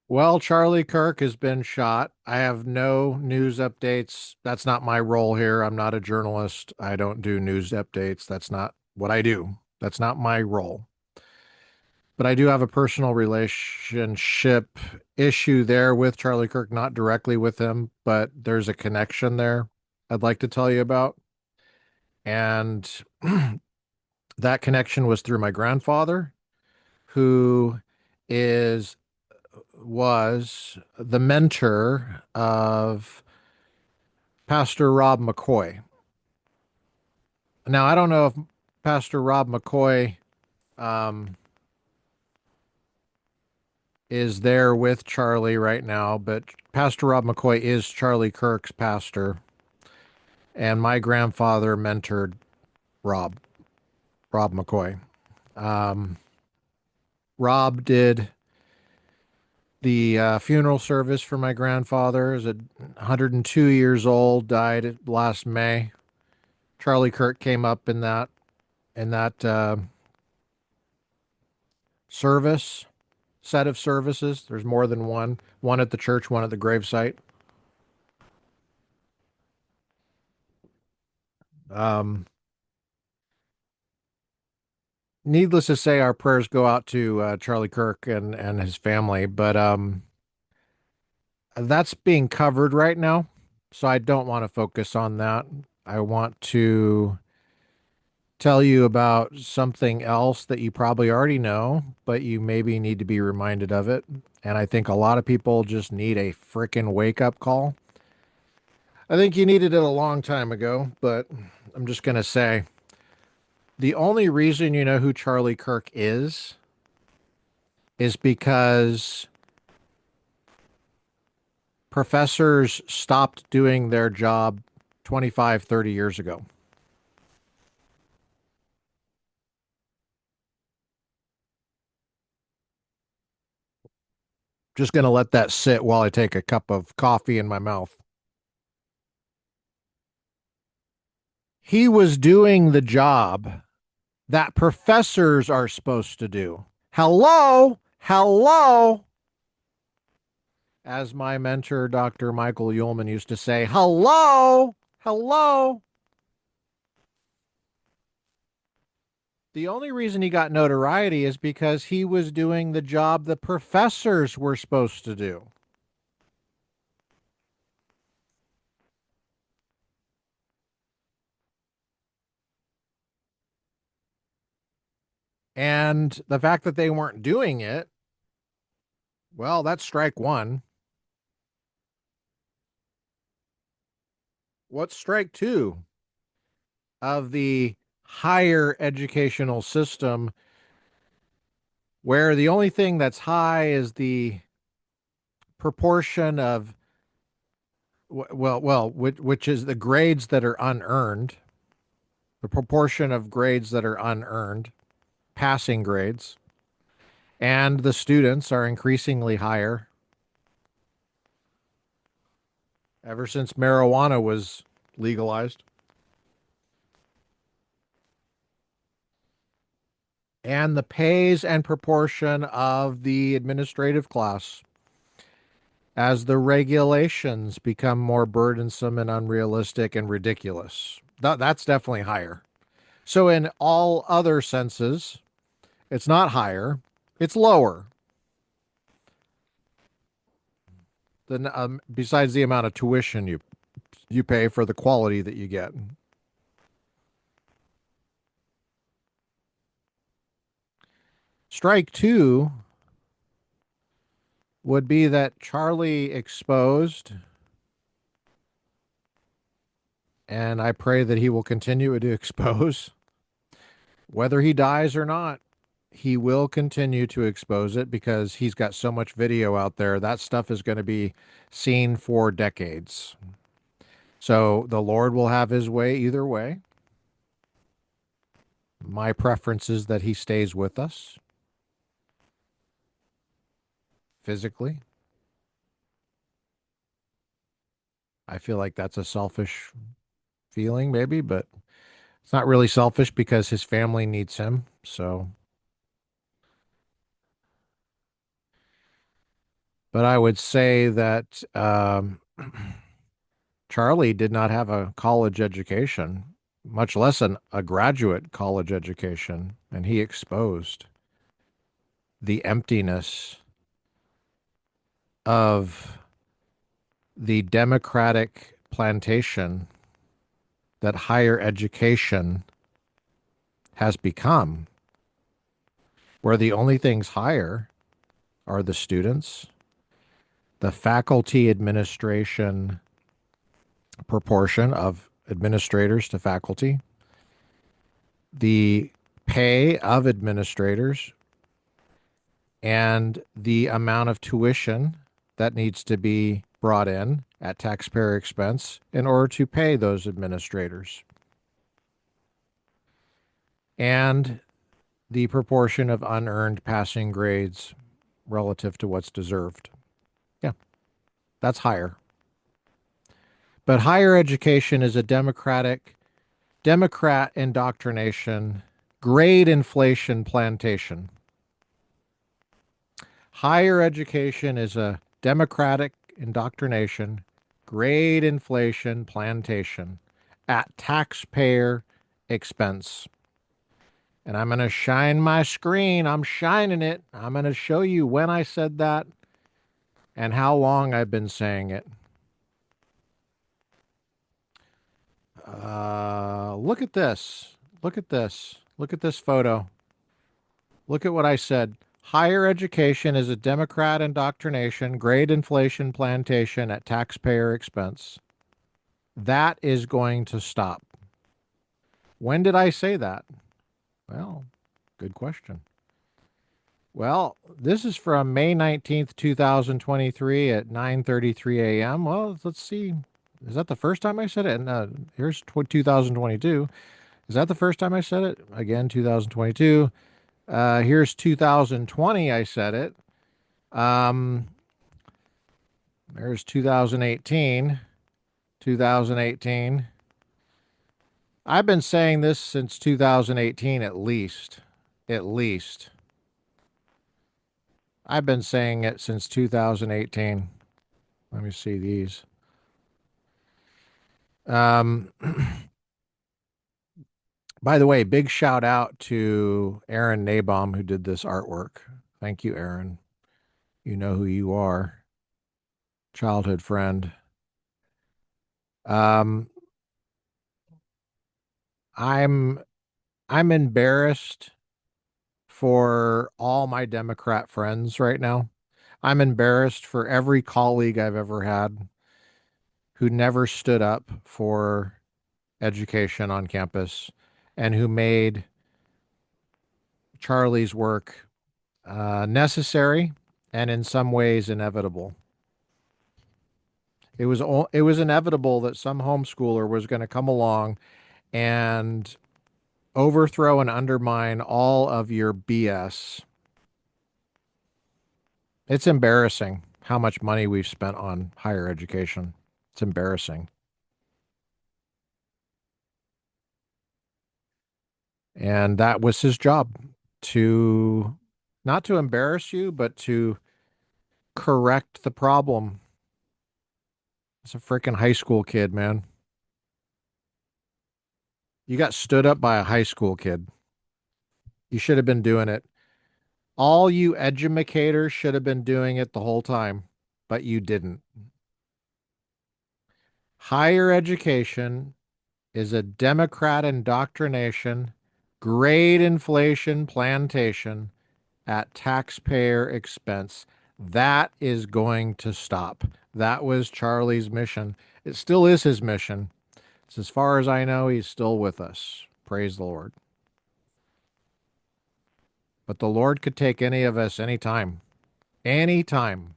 Well, Charlie Kirk has been shot. I have no news updates. That's not my role here. I'm not a journalist. I don't do news updates. That's not what I do. That's not my role. But I do have a personal relationship issue there with Charlie Kirk, not directly with him, but there's a connection there I'd like to tell you about. And that connection was through my grandfather, who is was the mentor of Pastor Rob McCoy. Now, I don't know if Pastor Rob McCoy um, is there with Charlie right now, but Pastor Rob McCoy is Charlie Kirk's pastor, and my grandfather mentored Rob, Rob McCoy. Um, Rob did the funeral service for my grandfather. He was 102 years old, died last May. Charlie Kirk came up in that service set of services. There's more than one at the church, one at the gravesite. Um, Needless to say, our prayers go out to Charlie Kirk and his family, but that's being covered right now, so I don't want to focus on that. I want to tell you about something else that you probably already know, but you maybe need to be reminded of it. And I think a lot of people just need a freaking wake up call. I think you needed it a long time ago, but I'm just going to say the only reason you know who Charlie Kirk is because professors stopped doing their job 25, 30 years ago. Just going to let that sit while I take a cup of coffee in my mouth. He was doing the job that professors are supposed to do. Hello, hello. As my mentor, Dr. Michael Ullman, used to say, hello, hello. The only reason he got notoriety is because he was doing the job the professors were supposed to do. And the fact that they weren't doing it, well, that's strike one. What's strike two of the higher educational system where the only thing that's high is the proportion of which is the grades that are unearned, the proportion of grades that are unearned, passing grades, and the students are increasingly higher ever since marijuana was legalized. And the pays and proportion of the administrative class as the regulations become more burdensome and unrealistic and ridiculous. That's definitely higher. So, in all other senses, it's not higher, it's lower than besides the amount of tuition you pay for the quality that you get. Strike two would be that Charlie exposed, and I pray that he will continue to expose, whether he dies or not. He will continue to expose it because he's got so much video out there. That stuff is going to be seen for decades. So the Lord will have his way either way. My preference is that he stays with us physically. I feel like that's a selfish feeling, maybe, but it's not really selfish because his family needs him. But I would say that Charlie did not have a college education, much less a graduate college education, and he exposed the emptiness of the democratic plantation that higher education has become, where the only things higher are the students, the faculty administration proportion of administrators to faculty, the pay of administrators, and the amount of tuition that needs to be brought in at taxpayer expense in order to pay those administrators, and the proportion of unearned passing grades relative to what's deserved. Yeah, that's higher. But higher education is a Democrat indoctrination, grade inflation plantation. Higher education is a Democratic indoctrination, grade inflation plantation at taxpayer expense. And I'm going to shine my screen. I'm shining it. I'm going to show you when I said that and how long I've been saying it. Look at this. Look at this. Look at this photo. Look at what I said. Higher education is a Democrat indoctrination, grade inflation plantation at taxpayer expense. That is going to stop. When did I say that? Well, good question. Well, this is from May 19th, 2023 at 9:33 a.m. Well, let's see. Is that the first time I said it? And here's 2022. Is that the first time I said it? Again, 2022. Here's 2020. I said it. Um, there's 2018. 2018. I've been saying this since 2018 at least. At least. I've been saying it since 2018. Let me see these. Um, by the way, big shout out to Aaron Nabaum who did this artwork. Thank you, Aaron. You know who you are. Childhood friend. Um, I'm I'm embarrassed for all my Democrat friends right now. I'm embarrassed for every colleague I've ever had who never stood up for education on campus and who made Charlie's work necessary and in some ways inevitable. It was inevitable that some homeschooler was going to come along and overthrow and undermine all of your BS. It's embarrassing how much money we've spent on higher education. It's embarrassing. And that was his job, to not to embarrass you, but to correct the problem. It's a freaking high school kid, man. You got stood up by a high school kid. You should have been doing it. All you educators should have been doing it the whole time, but you didn't. Higher education is a Democrat indoctrination, grade inflation plantation at taxpayer expense. That is going to stop. That was Charlie's mission. It still is his mission. So as far as I know, he's still with us. Praise the Lord. But the Lord could take any of us anytime. Anytime.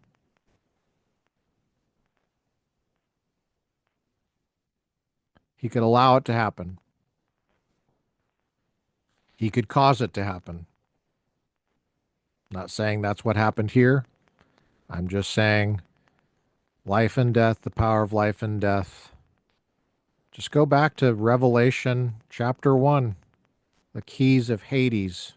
He could allow it to happen. He could cause it to happen. Not saying that's what happened here. I'm just saying life and death, the power of life and death. Just go back to Revelation chapter 1, the keys of Hades.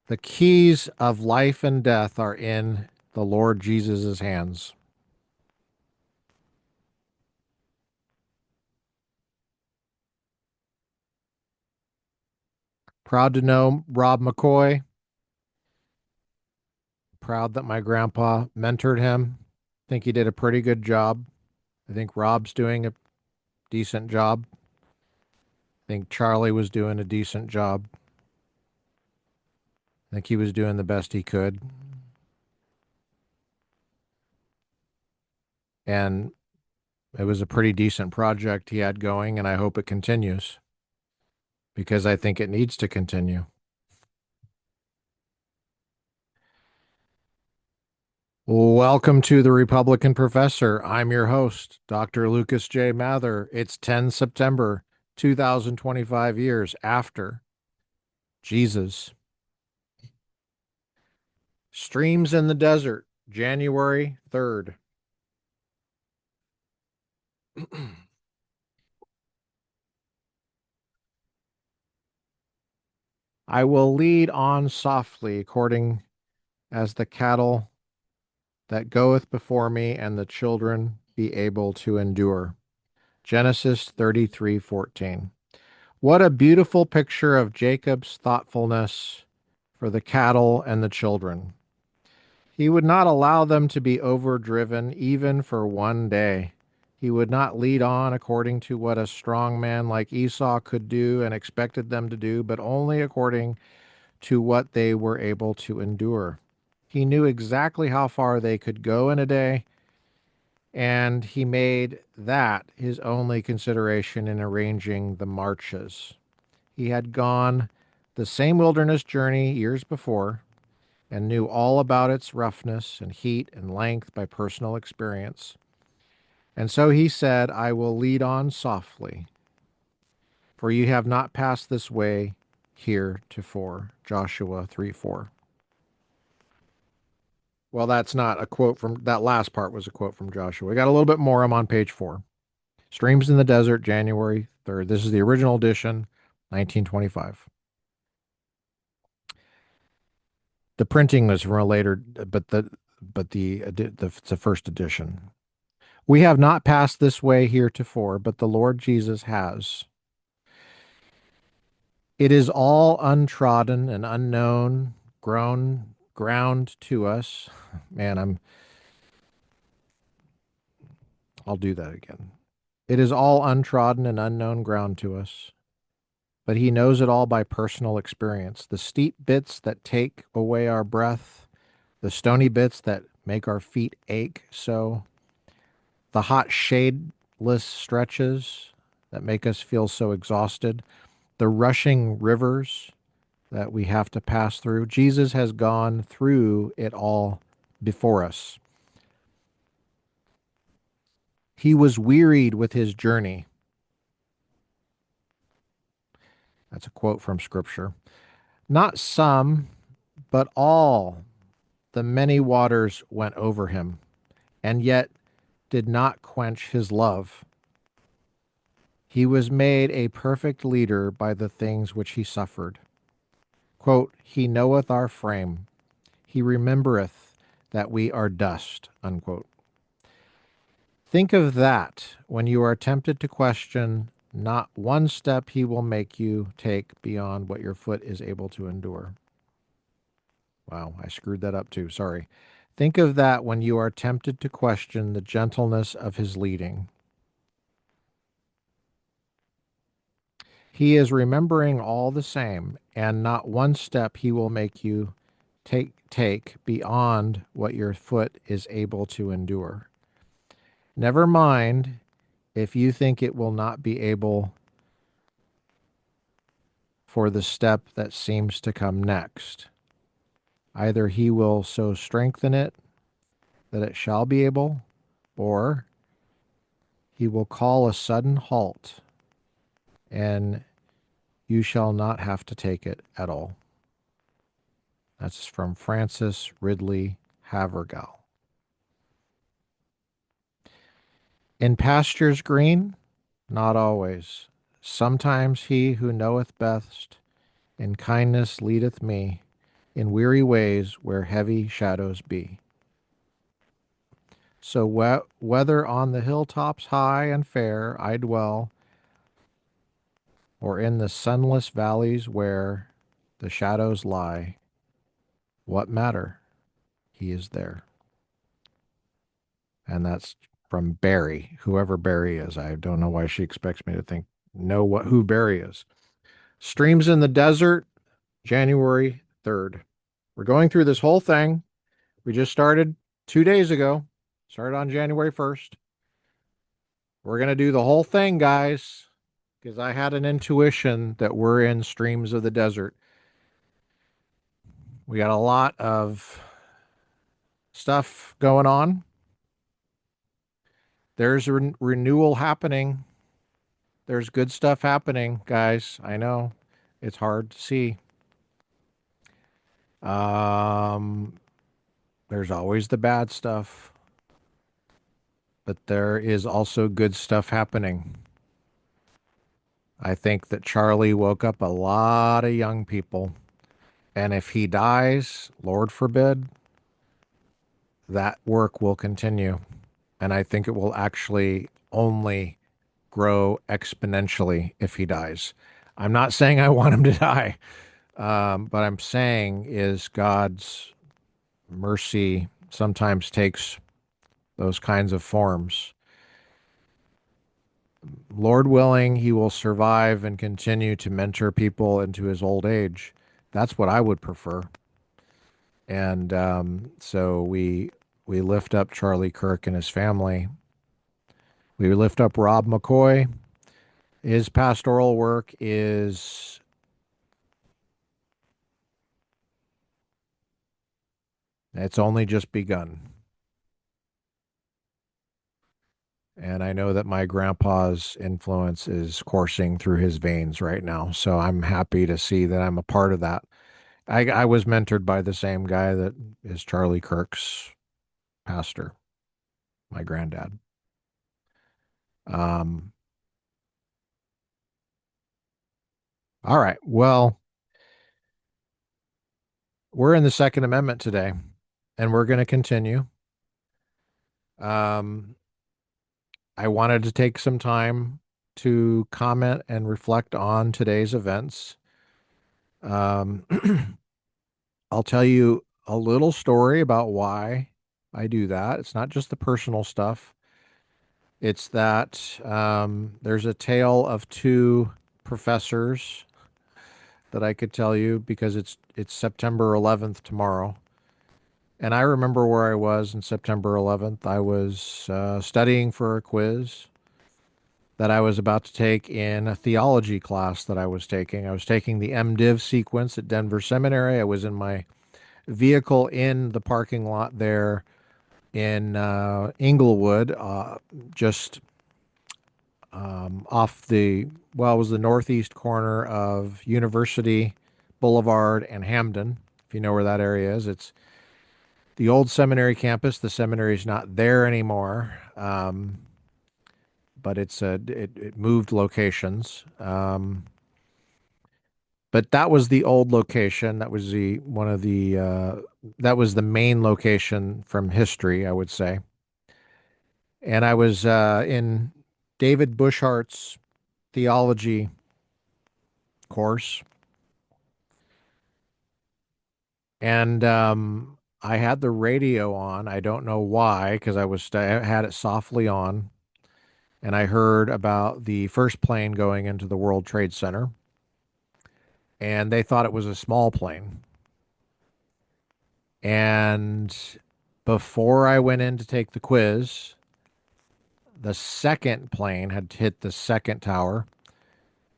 The keys of life and death are in the Lord Jesus' hands. Proud to know Rob McCoy. Proud that my grandpa mentored him. Think he did a pretty good job. I think Rob's doing a decent job. I think Charlie was doing a decent job. I think he was doing the best he could. And it was a pretty decent project he had going, and I hope it continues because I think it needs to continue. Welcome to the Republican Professor. I'm your host, Dr. Lucas J. Mather. It's 10 September 2025, years after Jesus. Streams in the Desert, January 3rd. I will lead on softly according as the cattle that goeth before me, and the children be able to endure. Genesis 33:14. What a beautiful picture of Jacob's thoughtfulness for the cattle and the children. He would not allow them to be overdriven even for one day. He would not lead on according to what a strong man like Esau could do and expected them to do, but only according to what they were able to endure. He knew exactly how far they could go in a day, and he made that his only consideration in arranging the marches. He had gone the same wilderness journey years before and knew all about its roughness and heat and length by personal experience. And so he said, I will lead on softly, for you have not passed this way heretofore. Joshua 3:4. Well, that's not a quote from that last part was a quote from Joshua. We got a little bit more. I'm on page 4. Streams in the Desert, January 3rd. This is the original edition, 1925. The printing was from a later, it's the first edition. We have not passed this way heretofore, but the Lord Jesus has. It is all untrodden and unknown, ground to us. Man, I'll do that again. It is all untrodden and unknown ground to us, but he knows it all by personal experience. The steep bits that take away our breath, the stony bits that make our feet ache so, the hot shadeless stretches that make us feel so exhausted, the rushing rivers that we have to pass through. Jesus has gone through it all before us. He was wearied with his journey. That's a quote from Scripture. Not some, but all the many waters went over him, and yet did not quench his love. He was made a perfect leader by the things which he suffered. Quote, he knoweth our frame. He remembereth that we are dust. Unquote. Think of that when you are tempted to question not one step he will make you take beyond what your foot is able to endure. Wow, I screwed that up too. Sorry. Think of that when you are tempted to question the gentleness of his leading. He is remembering all the same, and not one step he will make you take beyond what your foot is able to endure. Never mind if you think it will not be able for the step that seems to come next. Either he will so strengthen it that it shall be able, or he will call a sudden halt, and you shall not have to take it at all. That's from Francis Ridley Havergal. In pastures green? Not always. Sometimes he who knoweth best in kindness leadeth me, in weary ways where heavy shadows be. So whether on the hilltops high and fair I dwell, or in the sunless valleys where the shadows lie, what matter? He is there. And that's from Barry, whoever Barry is. I don't know why she expects me to know who Barry is. Streams in the Desert, January 3rd. We're going through this whole thing. We just started 2 days ago. Started on January 1st. We're going to do the whole thing, guys, because I had an intuition that we're in Streams of the Desert. We got a lot of stuff going on. There's renewal happening. There's good stuff happening, guys. I know it's hard to see. Um, there's always the bad stuff, but there is also good stuff happening. I think that Charlie woke up a lot of young people. And if he dies, Lord forbid, that work will continue. And I think it will actually only grow exponentially if he dies. I'm not saying I want him to die, but I'm saying is God's mercy sometimes takes those kinds of forms. Lord willing, he will survive and continue to mentor people into his old age. That's what I would prefer. And so we lift up Charlie Kirk and his family. We lift up Rob McCoy. His pastoral work is it's only just begun. And I know that my grandpa's influence is coursing through his veins right now. So I'm happy to see that I'm a part of that. I was mentored by the same guy that is Charlie Kirk's pastor, my granddad. Um, all right. Well, we're in the Second Amendment today, and we're going to continue. Um, I wanted to take some time to comment and reflect on today's events. Um, I'll tell you a little story about why I do that. It's not just the personal stuff. It's that there's a tale of two professors that I could tell you because it's September 11th tomorrow. And I remember where I was on September 11th. I was studying for a quiz that I was about to take in a theology class that I was taking. I was taking the MDiv sequence at Denver Seminary. I was in my vehicle in the parking lot there in Inglewood, just off it was the northeast corner of University Boulevard and Hamden, if you know where that area is. It's the old seminary campus. The seminary is not there anymore, but it moved locations. But that was the old location. That was that was the main location from history, I would say. And I was in David Bushart's theology course, and I had the radio on. I don't know why, because I had it softly on, and I heard about the first plane going into the World Trade Center, and they thought it was a small plane. And before I went in to take the quiz, the second plane had hit the second tower,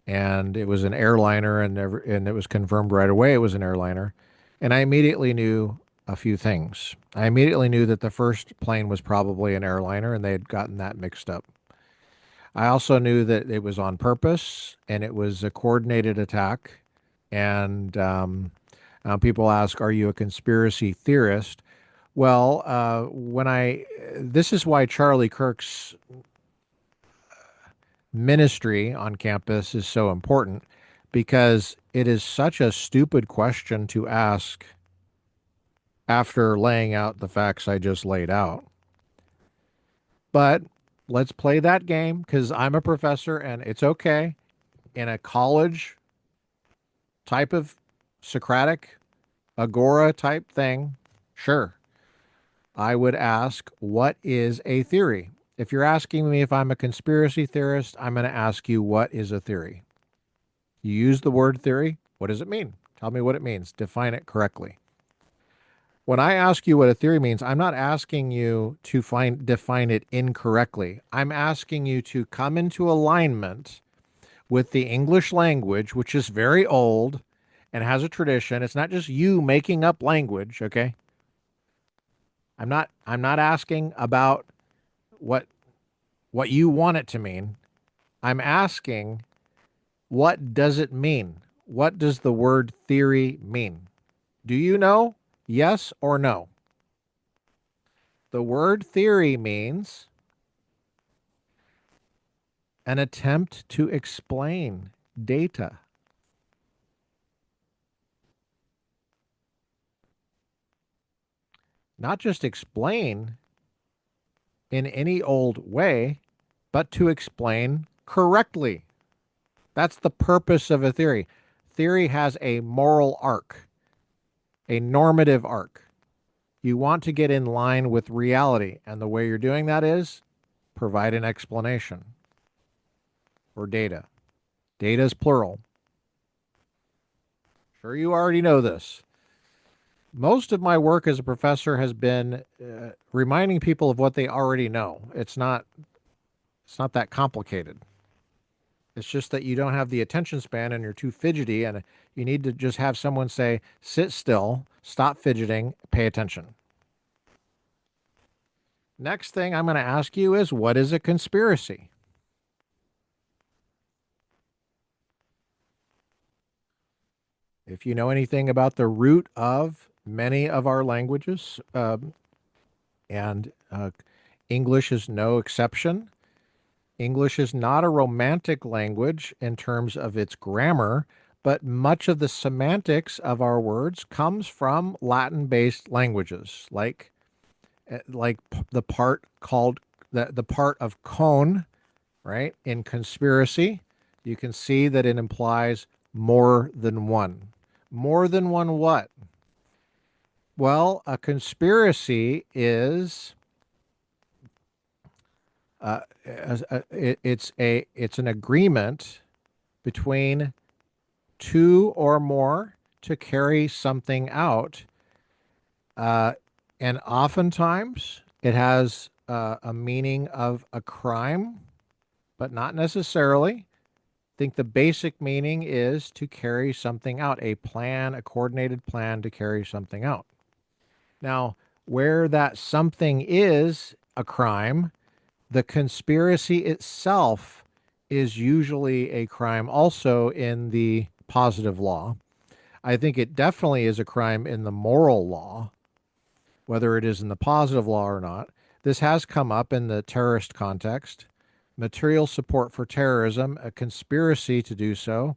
and it was an airliner, and it was confirmed right away it was an airliner. And I immediately knew a few things. I immediately knew that the first plane was probably an airliner, and they had gotten that mixed up. I also knew that it was on purpose and it was a coordinated attack. And people ask, "Are you a conspiracy theorist?" Well, this is why Charlie Kirk's ministry on campus is so important, because it is such a stupid question to ask after laying out the facts I just laid out. But let's play that game because I'm a professor and it's okay. In a college type of Socratic agora type thing, sure, I would ask, what is a theory? If you're asking me if I'm a conspiracy theorist, I'm going to ask you, what is a theory? You use the word theory. What does it mean? Tell me what it means. Define it correctly. When I ask you what a theory means, I'm not asking you to define it incorrectly. I'm asking you to come into alignment with the English language, which is very old and has a tradition. It's not just you making up language, okay? I'm not asking about what what you want it to mean. I'm asking, what does it mean? What does the word theory mean? Do you know? Yes or no? The word theory means an attempt to explain data. Not just explain in any old way, but to explain correctly. That's the purpose of a theory. Theory has a moral arc, a normative arc. You want to get in line with reality, and the way you're doing that is provide an explanation or data. Data is plural. Sure, you already know this. Most of my work as a professor has been reminding people of what they already know. It's not that complicated. It's just that you don't have the attention span and you're too fidgety, and you need to just have someone say, sit still, stop fidgeting, pay attention. Next thing I'm going to ask you is, what is a conspiracy? If you know anything about the root of many of our languages, and English is no exception, English is not a romantic language in terms of its grammar, but much of the semantics of our words comes from Latin-based languages, the part called the part of con, right? In conspiracy, you can see that it implies more than one. More than one what? Well, a conspiracy is it's an agreement between two or more to carry something out, uh, and oftentimes it has a meaning of a crime, but not necessarily. I think the basic meaning is to carry something out, a plan, a coordinated plan to carry something out. Now, where that something is a crime, the conspiracy itself is usually a crime also in the positive law. I think it definitely is a crime in the moral law, whether it is in the positive law or not. This has come up in the terrorist context. Material support for terrorism, a conspiracy to do so,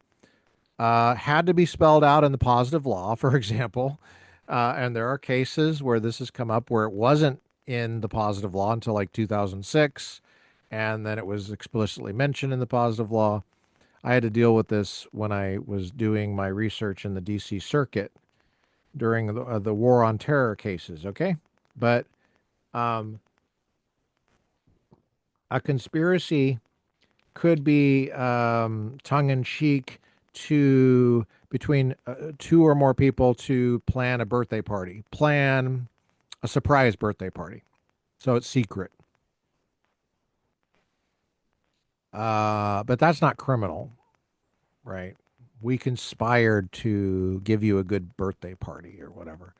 had to be spelled out in the positive law, for example. And there are cases where this has come up where it wasn't in the positive law until like 2006, and then it was explicitly mentioned in the positive law. I had to deal with this when I was doing my research in the DC circuit during the war on terror cases, okay? But um, a conspiracy could be tongue in cheek to between two or more people to plan a birthday party, plan a surprise birthday party. So it's secret. But that's not criminal, right? We conspired to give you a good birthday party or whatever.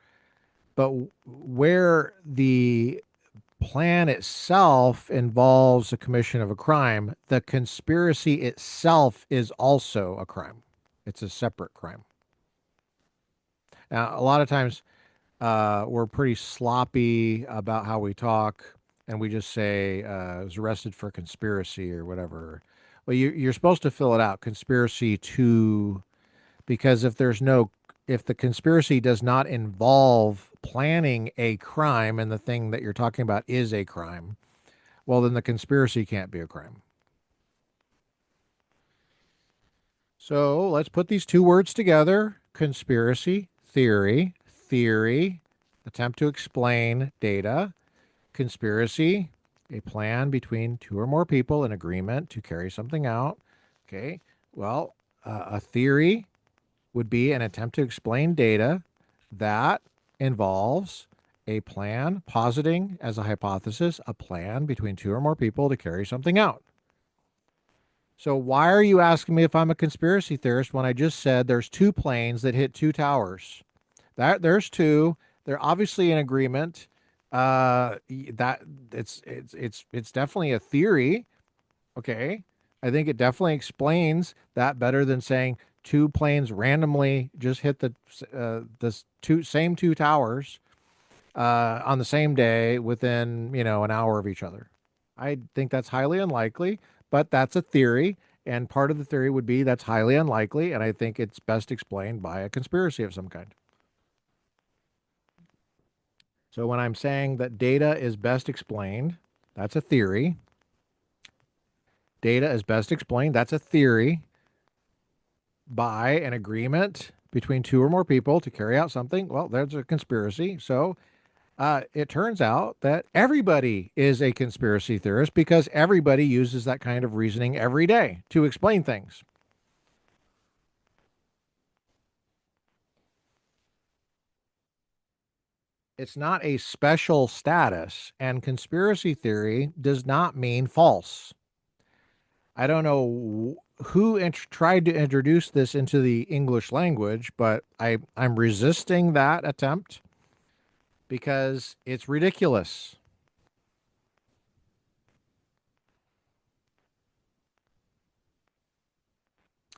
But where the plan itself involves the commission of a crime, the conspiracy itself is also a crime. It's a separate crime. Now, a lot of times we're pretty sloppy about how we talk, and we just say was arrested for conspiracy or whatever. Well, you're supposed to fill it out, conspiracy to, because if the conspiracy does not involve planning a crime and the thing that you're talking about is a crime, well, then the conspiracy can't be a crime. So let's put these two words together: conspiracy theory, theory, attempt to explain data, conspiracy, a plan between two or more people, an agreement to carry something out. Okay, well, a theory would be an attempt to explain data that involves a plan, positing as a hypothesis, a plan between two or more people to carry something out. So why are you asking me if I'm a conspiracy theorist when I just said there's two planes that hit two towers? There's two. They're obviously in agreement. That it's definitely a theory. Okay, I think it definitely explains that better than saying two planes randomly just hit the same two towers on the same day within an hour of each other. I think that's highly unlikely, but that's a theory, and part of the theory would be that's highly unlikely, and I think it's best explained by a conspiracy of some kind. So when I'm saying that data is best explained, that's a theory. Data is best explained, that's a theory, by an agreement between two or more people to carry out something. Well, there's a conspiracy. So it turns out that everybody is a conspiracy theorist because everybody uses that kind of reasoning every day to explain things. It's not a special status, and conspiracy theory does not mean false. I don't know who tried to introduce this into the English language, but I'm resisting that attempt because it's ridiculous.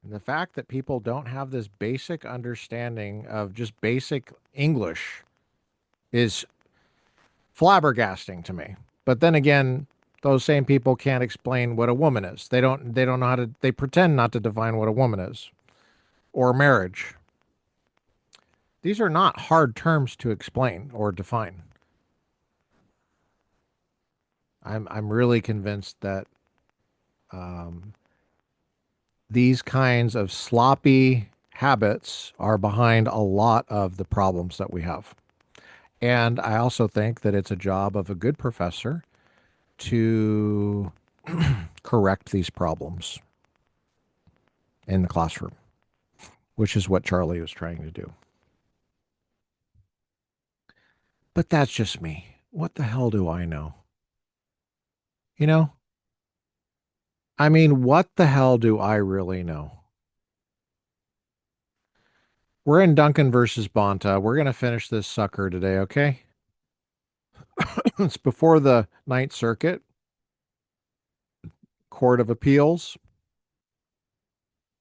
And the fact that people don't have this basic understanding of just basic English is flabbergasting to me. But then again, those same people can't explain what a woman is. They don't know how to they pretend not to define what a woman is or marriage. These are not hard terms to explain or define. I'm really convinced that um, these kinds of sloppy habits are behind a lot of the problems that we have. And I also think that it's a job of a good professor to correct these problems in the classroom, which is what Charlie was trying to do. But that's just me. What the hell do I know? You know, I mean, what the hell do I really know? We're in Duncan versus Bonta. We're going to finish this sucker today, okay? It's before the Ninth Circuit Court of Appeals.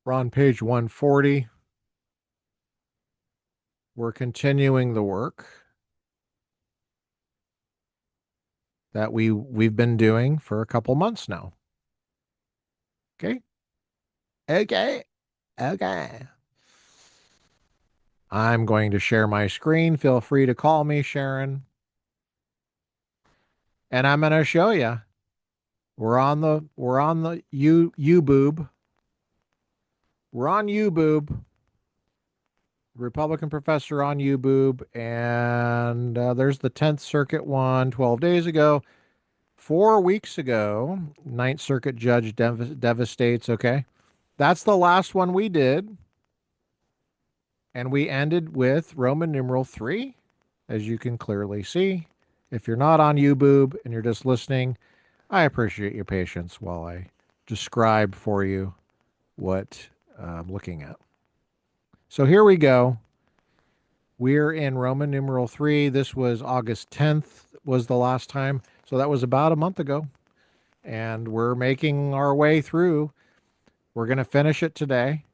We're on page 140. We're continuing the work that we've been doing for a couple months now. Okay? Okay. Okay. I'm going to share my screen. Feel free to call me, Sharon. And I'm going to show you. We're on the you boob. We're on YouBoob. Republican professor on YouBoob, and there's the 10th Circuit one 12 days ago. 4 weeks ago, Ninth Circuit judge devastates. Okay, that's the last one we did, and we ended with Roman numeral 3, as you can clearly see. If you're not on YouBoob and you're just listening, I appreciate your patience while I describe for you what I'm looking at. So here we go. We're in Roman numeral 3. This was August 10th was the last time. So that was about a month ago. And we're making our way through. We're going to finish it today.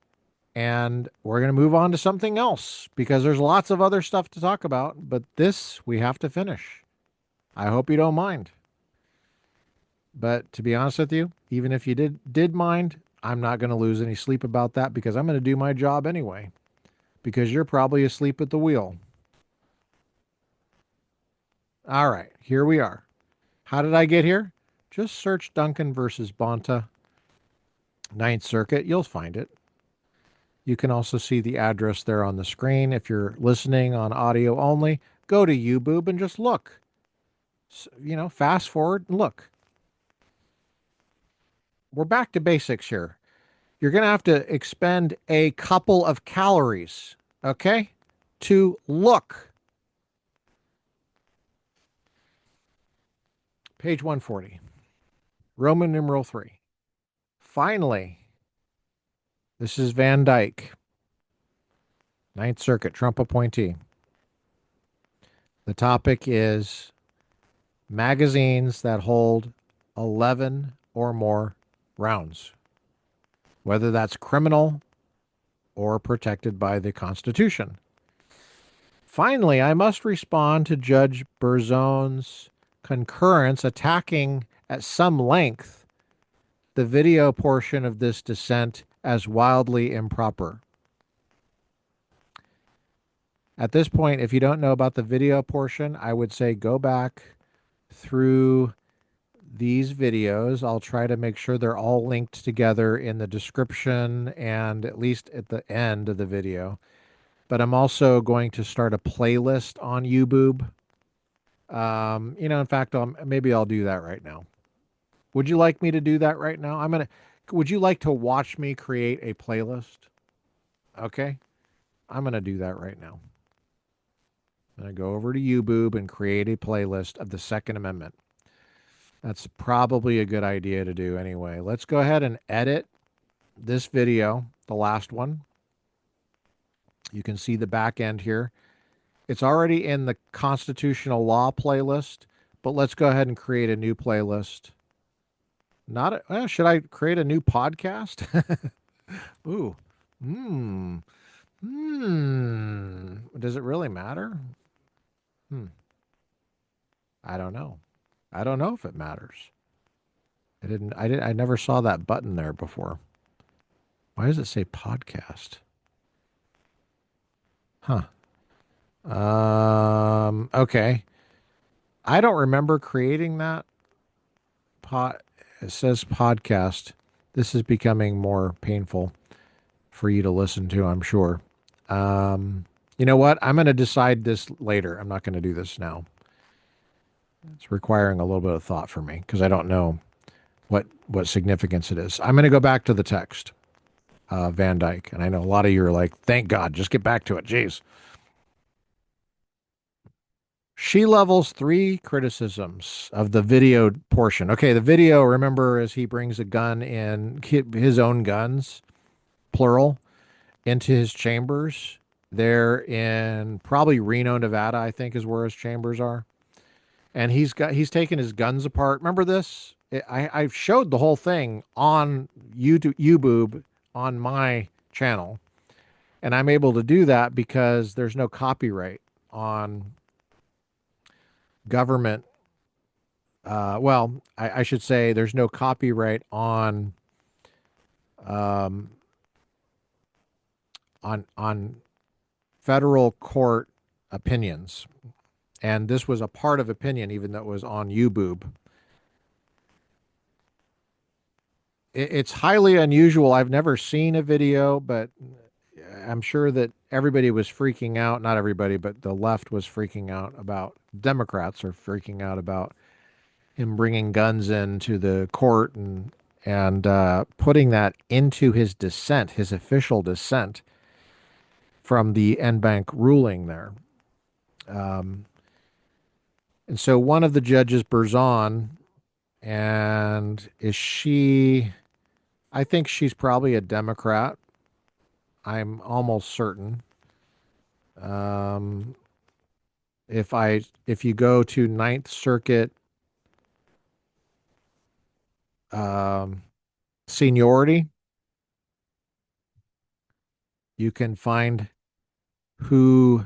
And we're going to move on to something else because there's lots of other stuff to talk about. But this we have to finish. I hope you don't mind. But to be honest with you, even if you did mind, I'm not going to lose any sleep about that because I'm going to do my job anyway. Because you're probably asleep at the wheel. All right, here we are. How did I get here? Just search Duncan versus Bonta, Ninth Circuit. You'll find it. You can also see the address there on the screen. If you're listening on audio only, go to YouTube and just look. Fast forward and look. We're back to basics here. You're going to have to expend a couple of calories, okay, to look. Page 140, Roman numeral 3. Finally, this is VanDyke, Ninth Circuit, Trump appointee. The topic is magazines that hold 11 or more rounds, whether that's criminal or protected by the Constitution. Finally, I must respond to Judge Berzon's concurrence attacking at some length the video portion of this dissent as wildly improper. At this point, if you don't know about the video portion, I would say go back through these videos. I'll try to make sure they're all linked together in the description and at least at the end of the video. But I'm also going to start a playlist on YouTube. In fact, maybe I'll do that right now. Would you like me to do that right now? Would you like to watch me create a playlist? Okay. I'm going to do that right now. I'm going to go over to YouTube and create a playlist of the Second Amendment. That's probably a good idea to do anyway. Let's go ahead and edit this video, the last one. You can see the back end here. It's already in the constitutional law playlist, but let's go ahead and create a new playlist. Should I create a new podcast? Ooh. Does it really matter? I don't know. I don't know if it matters. I never saw that button there before. Why does it say podcast? Huh. Okay. I don't remember creating that. It says podcast. This is becoming more painful for you to listen to, I'm sure. You know what? I'm going to decide this later. I'm not going to do this now. It's requiring a little bit of thought for me because I don't know what significance it is. I'm going to go back to the text, VanDyke. And I know a lot of you are like, thank God, just get back to it. Jeez. She levels 3 criticisms of the video portion. Okay, the video, remember, as he brings a gun in, his own guns, plural, into his chambers. They're in probably Reno, Nevada, I think is where his chambers are. And he's taken his guns apart. Remember this? I showed the whole thing on YouTube on my channel. And I'm able to do that because there's no copyright on government. I should say there's no copyright on on federal court opinions. And this was a part of opinion, even though it was on YouTube. It's highly unusual. I've never seen a video, but I'm sure that everybody was freaking out. Not everybody, but the left was freaking out about, Democrats are freaking out about him bringing guns into the court and putting that into his dissent, his official dissent from the banc ruling there. And so one of the judges, Berzon, and I think she's probably a Democrat. I'm almost certain. If you go to Ninth Circuit seniority, you can find who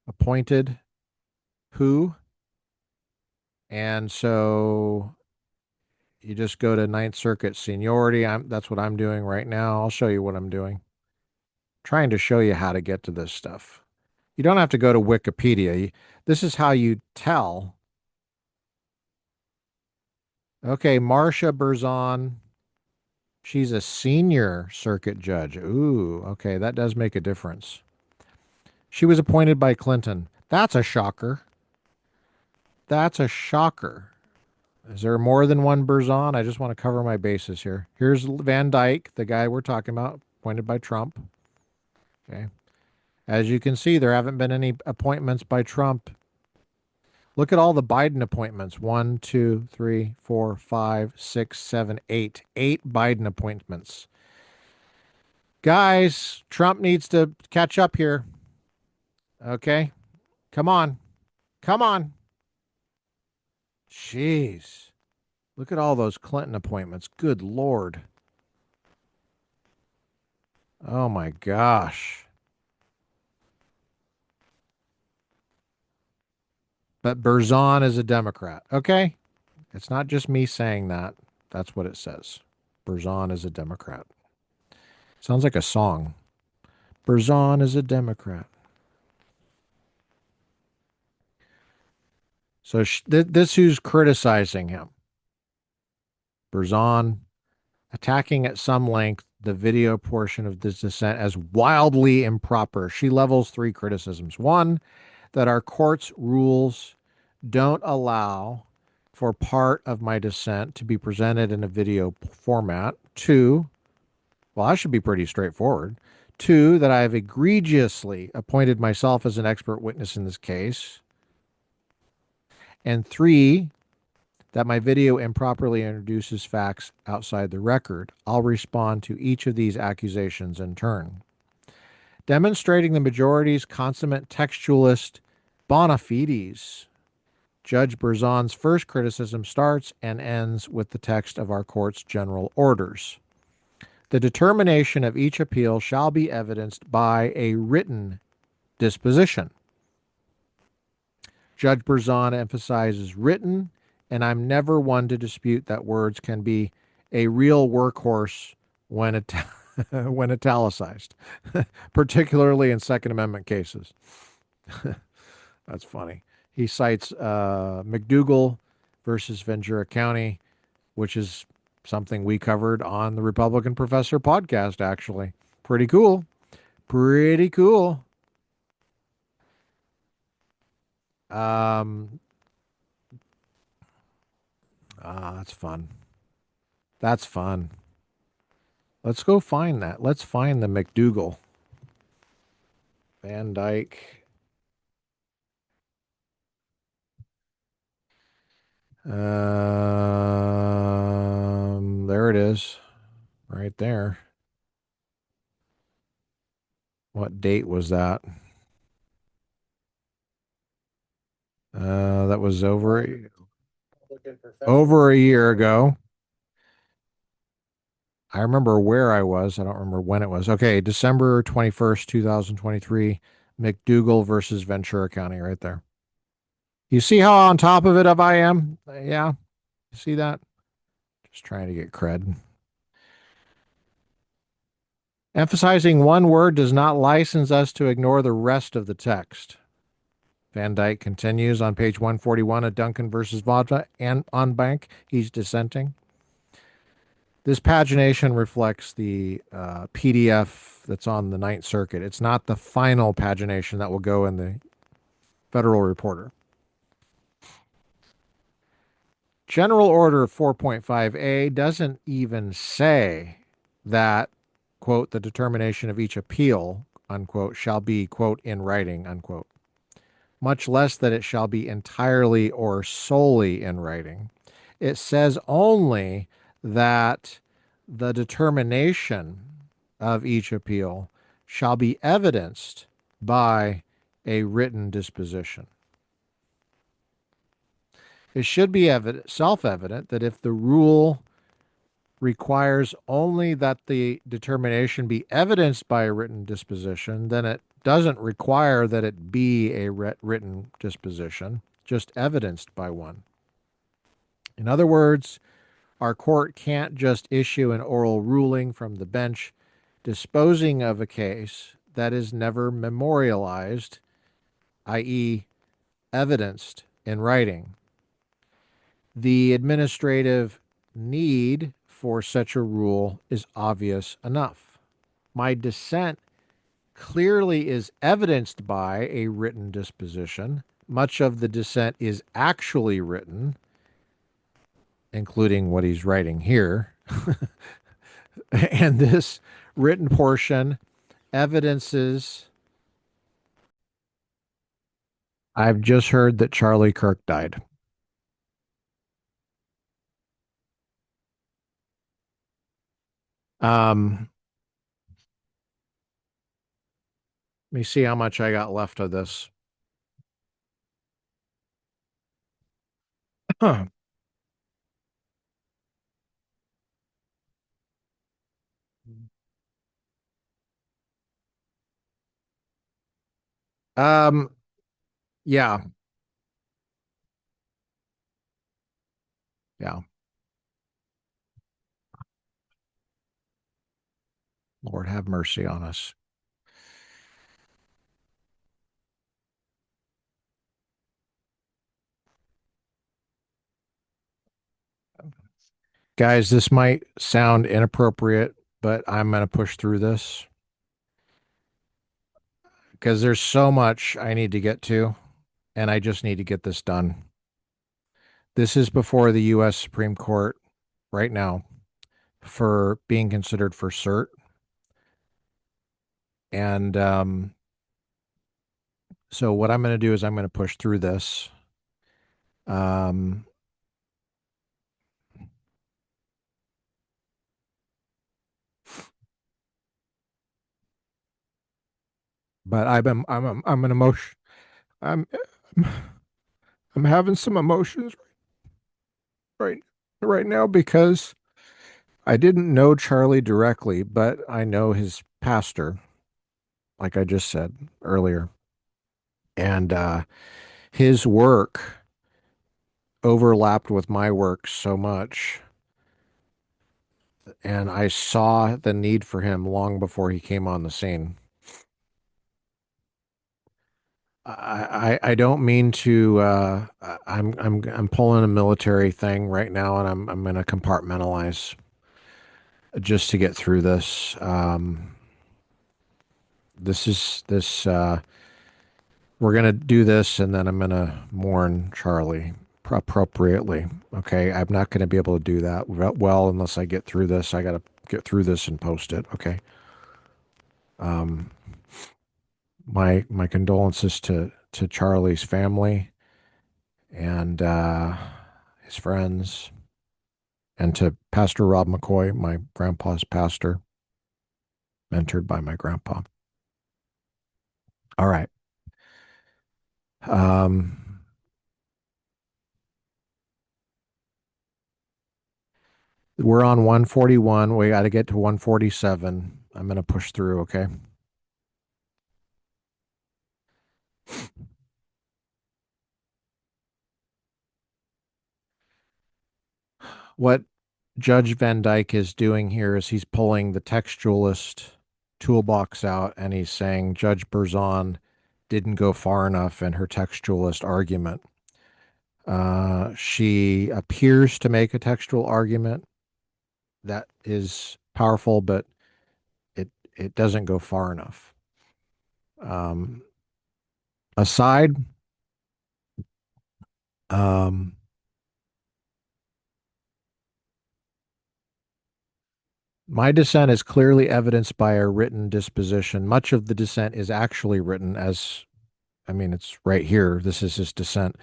appointed who. And so you just go to Ninth Circuit seniority. That's what I'm doing right now. I'll show you what I'm doing. Trying to show you how to get to this stuff. You don't have to go to Wikipedia. This is how you tell Okay, Marcia Berzon. She's a senior circuit judge. Ooh, okay, that does make a difference. She was appointed by Clinton. That's a shocker. That's a shocker. Is there more than one Berzon? I just want to cover my bases here. Here's VanDyke, the guy we're talking about, appointed by Trump. Okay. As you can see, there haven't been any appointments by Trump. Look at all the Biden appointments. One, two, three, four, five, six, seven, eight. 8 Biden appointments. Guys, Trump needs to catch up here. Okay. Come on. Come on. Jeez. Look at all those Clinton appointments. Good Lord. Oh my gosh. But Berzon is a Democrat. Okay. It's not just me saying that. That's what it says. Berzon is a Democrat. Sounds like a song. Berzon is a Democrat. So this who's criticizing him. Berzon attacking at some length the video portion of this dissent as wildly improper. She levels 3 criticisms. One, that our court's rules don't allow for part of my dissent to be presented in a video format. Two, well, that should be pretty straightforward. Two, that I have egregiously appointed myself as an expert witness in this case. And three, that my video improperly introduces facts outside the record. I'll respond to each of these accusations in turn. Demonstrating the majority's consummate textualist bona fides, Judge Berzon's first criticism starts and ends with the text of our court's general orders. The determination of each appeal shall be evidenced by a written disposition. Judge Berzon emphasizes written, and I'm never one to dispute that words can be a real workhorse when when italicized, particularly in Second Amendment cases. That's funny. He cites McDougal versus Ventura County, which is something we covered on the Republican Professor podcast, actually. Pretty cool. Pretty cool. Um, that's fun. That's fun. Let's go find that. Let's find the McDougal. VanDyke. There it is. Right there. What date was that? That was over a year ago. I remember where I was. I don't remember when it was. Okay, December 21st, 2023. McDougal versus Ventura County right there. You see how on top of it I am? Yeah. You see that? Just trying to get cred. Emphasizing one word does not license us to ignore the rest of the text. VanDyke continues on page 141 of Duncan versus Bonta and on banc. He's dissenting. This pagination reflects the PDF that's on the Ninth Circuit. It's not the final pagination that will go in the Federal Reporter. General Order 4.5a doesn't even say that, quote, the determination of each appeal, unquote, shall be, quote, in writing, unquote, much less that it shall be entirely or solely in writing. It says only that the determination of each appeal shall be evidenced by a written disposition. It should be self-evident that if the rule requires only that the determination be evidenced by a written disposition, then it doesn't require that it be a written disposition, just evidenced by one. In other words, our court can't just issue an oral ruling from the bench disposing of a case that is never memorialized, i.e., evidenced in writing. The administrative need for such a rule is obvious enough. My dissent clearly is evidenced by a written disposition. Much of the dissent is actually written, including what he's writing here. And this written portion evidences. I've just heard that Charlie Kirk died. Um, Let me see how much I got left of this. Huh. Um, yeah, yeah. Lord have mercy on us. Guys, this might sound inappropriate, but I'm going to push through this because there's so much I need to get to, and I just need to get this done. This is before the U.S. Supreme Court right now for being considered for cert. And so, what I'm going to do is I'm going to push through this. Um, but I'm an emotion. I'm I'm having some emotions right right now because I didn't know Charlie directly, but I know his pastor, like I just said earlier, and his work overlapped with my work so much, and I saw the need for him long before he came on the scene. I don't mean to. I'm pulling a military thing right now, and I'm going to compartmentalize just to get through this. This is this. We're going to do this, and then I'm going to mourn Charlie appropriately. Okay, I'm not going to be able to do that well unless I get through this. I got to get through this and post it. Okay. Um, my condolences to Charlie's family and his friends, and to Pastor Rob McCoy, my grandpa's pastor, mentored by my grandpa. All right. Um, we're on 141. We got to get to 147. I'm going to push through. Okay. What Judge VanDyke is doing here is he's pulling the textualist toolbox out and he's saying Judge Berzon didn't go far enough in her textualist argument. She appears to make a textual argument that is powerful, but it doesn't go far enough. Um, aside, um, my dissent is clearly evidenced by a written disposition. Much of the dissent is actually written as, I mean, it's right here. This is his dissent.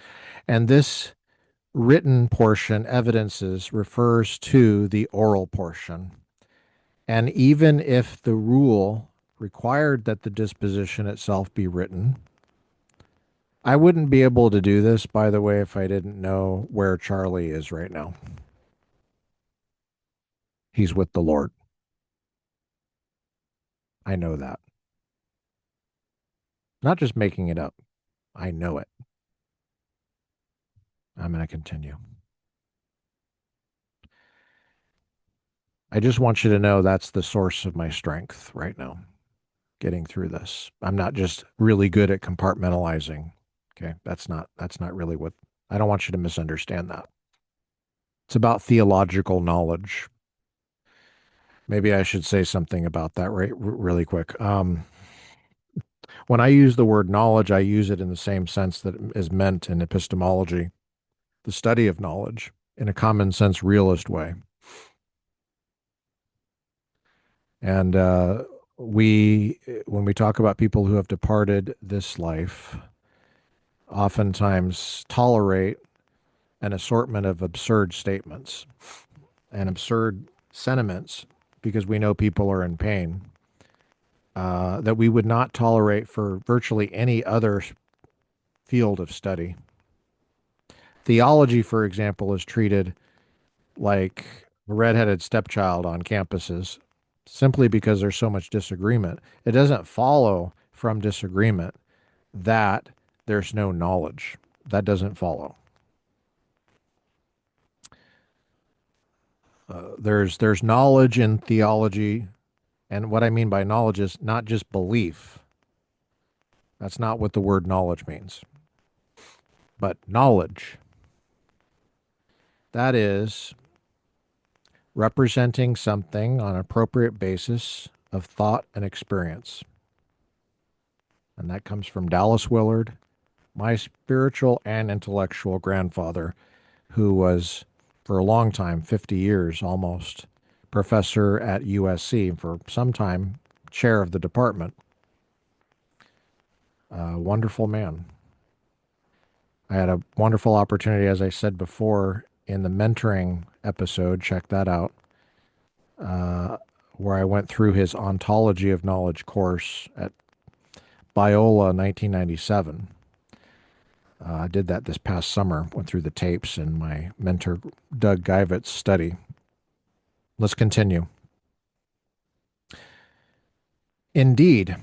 And this written portion evidences refers to the oral portion. And even if the rule required that the disposition itself be written, I wouldn't be able to do this, by the way, if I didn't know where Charlie is right now. He's with the Lord. I know that. Not just making it up. I know it. I'm going to continue. I just want you to know that's the source of my strength right now, getting through this. I'm not just really good at compartmentalizing. Okay. That's not really what I don't want you to misunderstand that. It's about theological knowledge. Maybe I should say something about that really quick. When I use the word knowledge, I use it in the same sense that is meant in epistemology, the study of knowledge, in a common sense realist way. And when we talk about people who have departed this life, oftentimes tolerate an assortment of absurd statements and absurd sentiments because we know people are in pain that we would not tolerate for virtually any other field of study. Theology, for example, is treated like a redheaded stepchild on campuses simply because there's so much disagreement. It doesn't follow from disagreement that there's no knowledge. That doesn't follow. There's knowledge in theology, and what I mean by knowledge is not just belief. That's not what the word knowledge means. But knowledge, that is representing something on an appropriate basis of thought and experience. And that comes from Dallas Willard, my spiritual and intellectual grandfather, who was for a long time, 50 years almost, professor at USC, for some time chair of the department. Wonderful man. I had a wonderful opportunity, as I said before, in the mentoring episode, check that out, where I went through his Ontology of Knowledge course at Biola 1997. I did that this past summer, went through the tapes in my mentor Doug Guyvet's study. Let's continue. Indeed,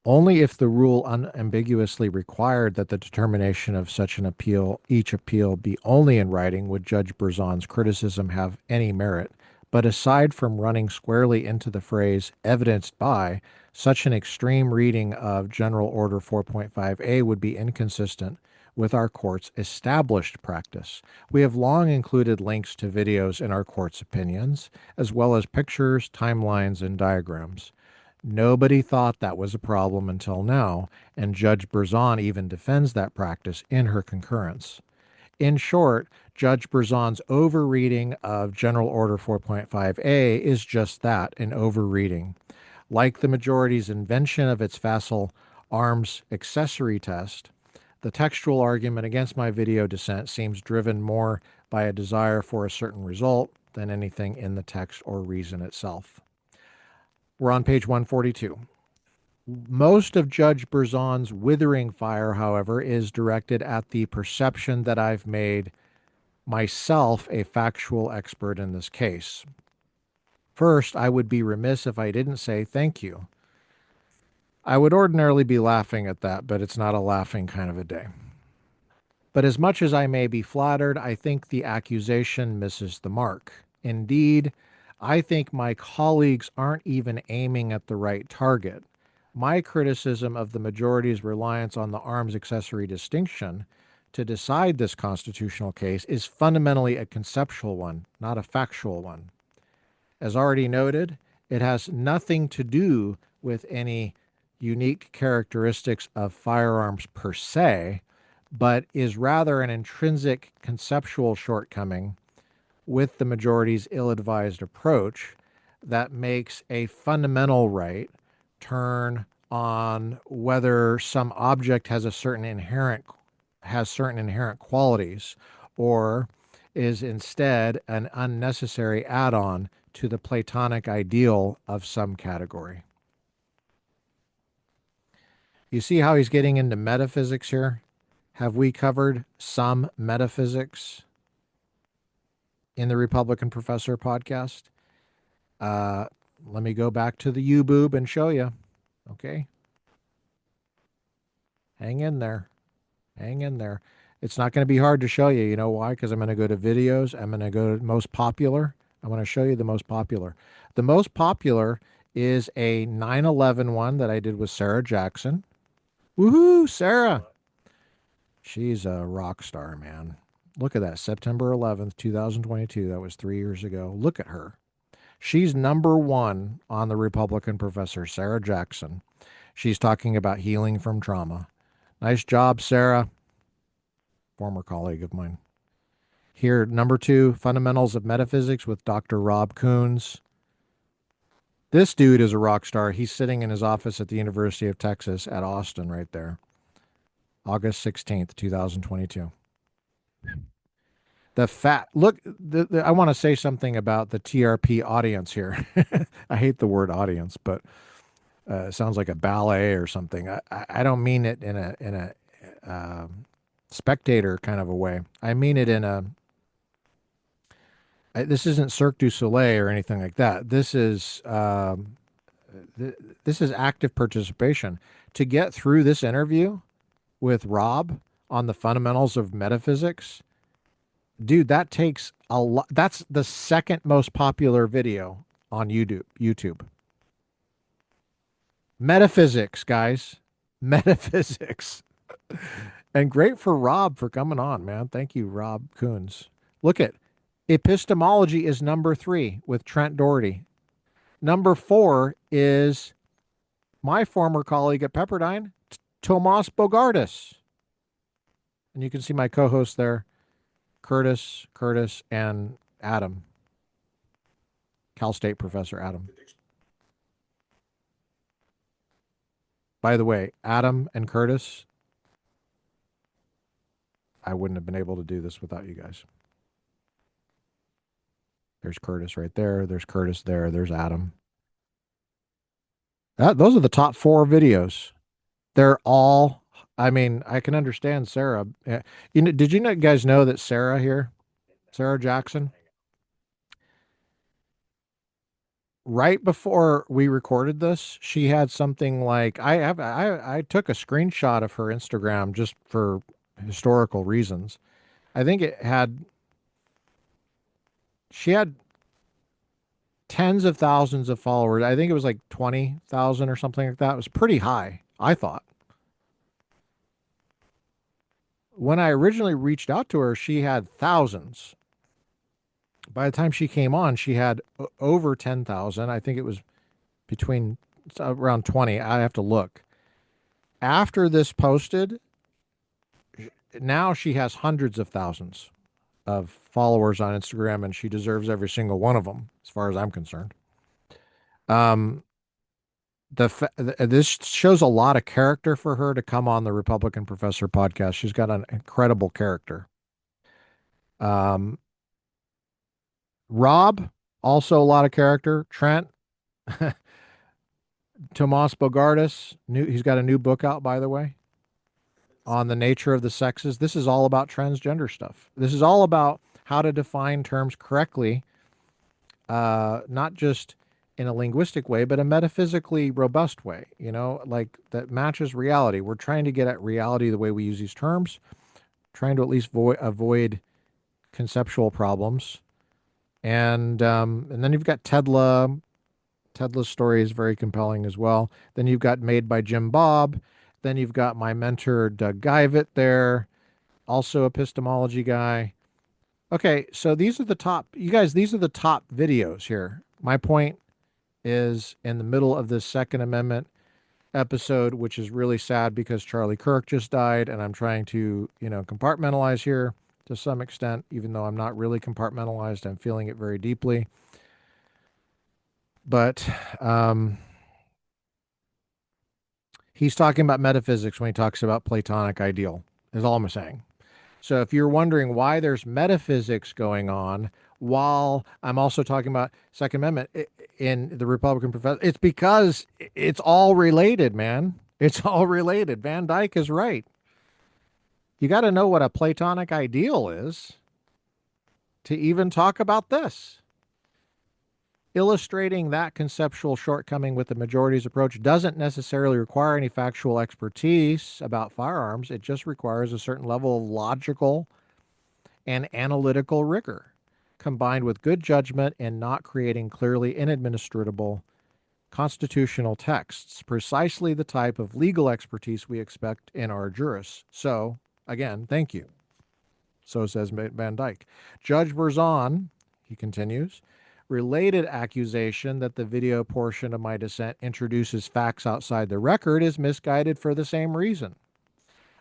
only if the rule unambiguously required that the determination of such an appeal, each appeal, be only in writing, would Judge Berzon's criticism have any merit. But aside from running squarely into the phrase evidenced by, such an extreme reading of General Order 4.5a would be inconsistent with our court's established practice. We have long included links to videos in our court's opinions, as well as pictures, timelines, and diagrams. Nobody thought that was a problem until now, and Judge Berzon even defends that practice in her concurrence. In short, Judge Berzon's overreading of General Order 4.5a is just that, an overreading. Like the majority's invention of its facile arms accessory test, the textual argument against my video dissent seems driven more by a desire for a certain result than anything in the text or reason itself. We're on page 142. Most of Judge Berzon's withering fire, however, is directed at the perception that I've made myself a factual expert in this case. First, I would be remiss if I didn't say thank you. I would ordinarily be laughing at that, but it's not a laughing kind of a day. But as much as I may be flattered, I think the accusation misses the mark. Indeed, I think my colleagues aren't even aiming at the right target. My criticism of the majority's reliance on the arms accessory distinction to decide this constitutional case is fundamentally a conceptual one, not a factual one. As already noted, it has nothing to do with any unique characteristics of firearms per se, but is rather an intrinsic conceptual shortcoming with the majority's ill-advised approach that makes a fundamental right turn on whether some object has certain inherent qualities or is instead an unnecessary add-on to the Platonic ideal of some category. You see how he's getting into metaphysics here? Have we covered some metaphysics in the Republican Professor podcast? Let me go back to the U-boob and show you. Okay. Hang in there. Hang in there. It's not going to be hard to show you. You know why? Because I'm going to go to videos. I'm going to go to most popular. I want to show you the most popular. The most popular is a 9/11 one that I did with Sarah Jackson. Woohoo, Sarah. She's a rock star, man. Look at that. September 11th, 2022. That was 3 years ago. Look at her. She's number one on the Republican professor, Sarah Jackson. She's talking about healing from trauma. Nice job, Sarah. Former colleague of mine. Here, number two, Fundamentals of Metaphysics with Dr. Rob Coons. This dude is a rock star. He's sitting in his office at the University of Texas at Austin right there. August 16th, 2022. Look, I want to say something about the TRP audience here. I hate the word audience, but it sounds like a ballet or something. I don't mean it in a spectator kind of a way. I mean it in this isn't Cirque du Soleil or anything like that. This is active participation. To get through this interview with Rob on the fundamentals of metaphysics, dude, that takes a lot. That's the second most popular video on YouTube. Metaphysics, guys. Metaphysics. And great for Rob for coming on, man. Thank you, Rob Coons. Look at epistemology is number 3 with Trent Doherty. Number 4 is my former colleague at Pepperdine, Tomas Bogardus. And you can see my co-hosts there, Curtis, and Adam. Cal State professor Adam. By the way, Adam and Curtis, I wouldn't have been able to do this without you guys. There's Curtis right there. There's Curtis there. There's Adam. Those are the top 4 videos. They're all, I mean, I can understand Sarah. Did you guys know that Sarah here, Sarah Jackson, right before we recorded this, she had something like, I took a screenshot of her Instagram just for historical reasons. I think she had tens of thousands of followers. I think it was like 20,000 or something like that. It was pretty high, I thought. When I originally reached out to her, she had thousands. By the time she came on, she had over 10,000. I think it was between around 20. I have to look. After this posted, now she has hundreds of thousands of followers on Instagram, and she deserves every single one of them, as far as I'm concerned. This shows a lot of character for her to come on the Republican Professor podcast. She's got an incredible character. Rob, also a lot of character. Trent, Tomas Bogardus, he's got a new book out, by the way, on the nature of the sexes. This is all about transgender stuff. This is all about how to define terms correctly, not just in a linguistic way, but a metaphysically robust way, like that matches reality. We're trying to get at reality the way we use these terms, trying to at least avoid conceptual problems. And then you've got Tedla. Tedla's story is very compelling as well. Then you've got Made by Jim Bob. Then you've got my mentor, Doug Guyvett there, also epistemology guy. Okay, so these are the top, you guys, these are the top videos here. My point is in the middle of this Second Amendment episode, which is really sad because Charlie Kirk just died, and I'm trying to, compartmentalize here to some extent, even though I'm not really compartmentalized. I'm feeling it very deeply. But he's talking about metaphysics when he talks about Platonic ideal, is all I'm saying. So if you're wondering why there's metaphysics going on while I'm also talking about Second Amendment in the Republican professor, it's because it's all related, man. It's all related. VanDyke is right. You got to know what a Platonic ideal is to even talk about this. Illustrating that conceptual shortcoming with the majority's approach doesn't necessarily require any factual expertise about firearms. It just requires a certain level of logical and analytical rigor, combined with good judgment and not creating clearly inadministrable constitutional texts, precisely the type of legal expertise we expect in our jurists. So, again, thank you. So says VanDyke. Judge Berzon, he continues, related accusation that the video portion of my dissent introduces facts outside the record is misguided for the same reason.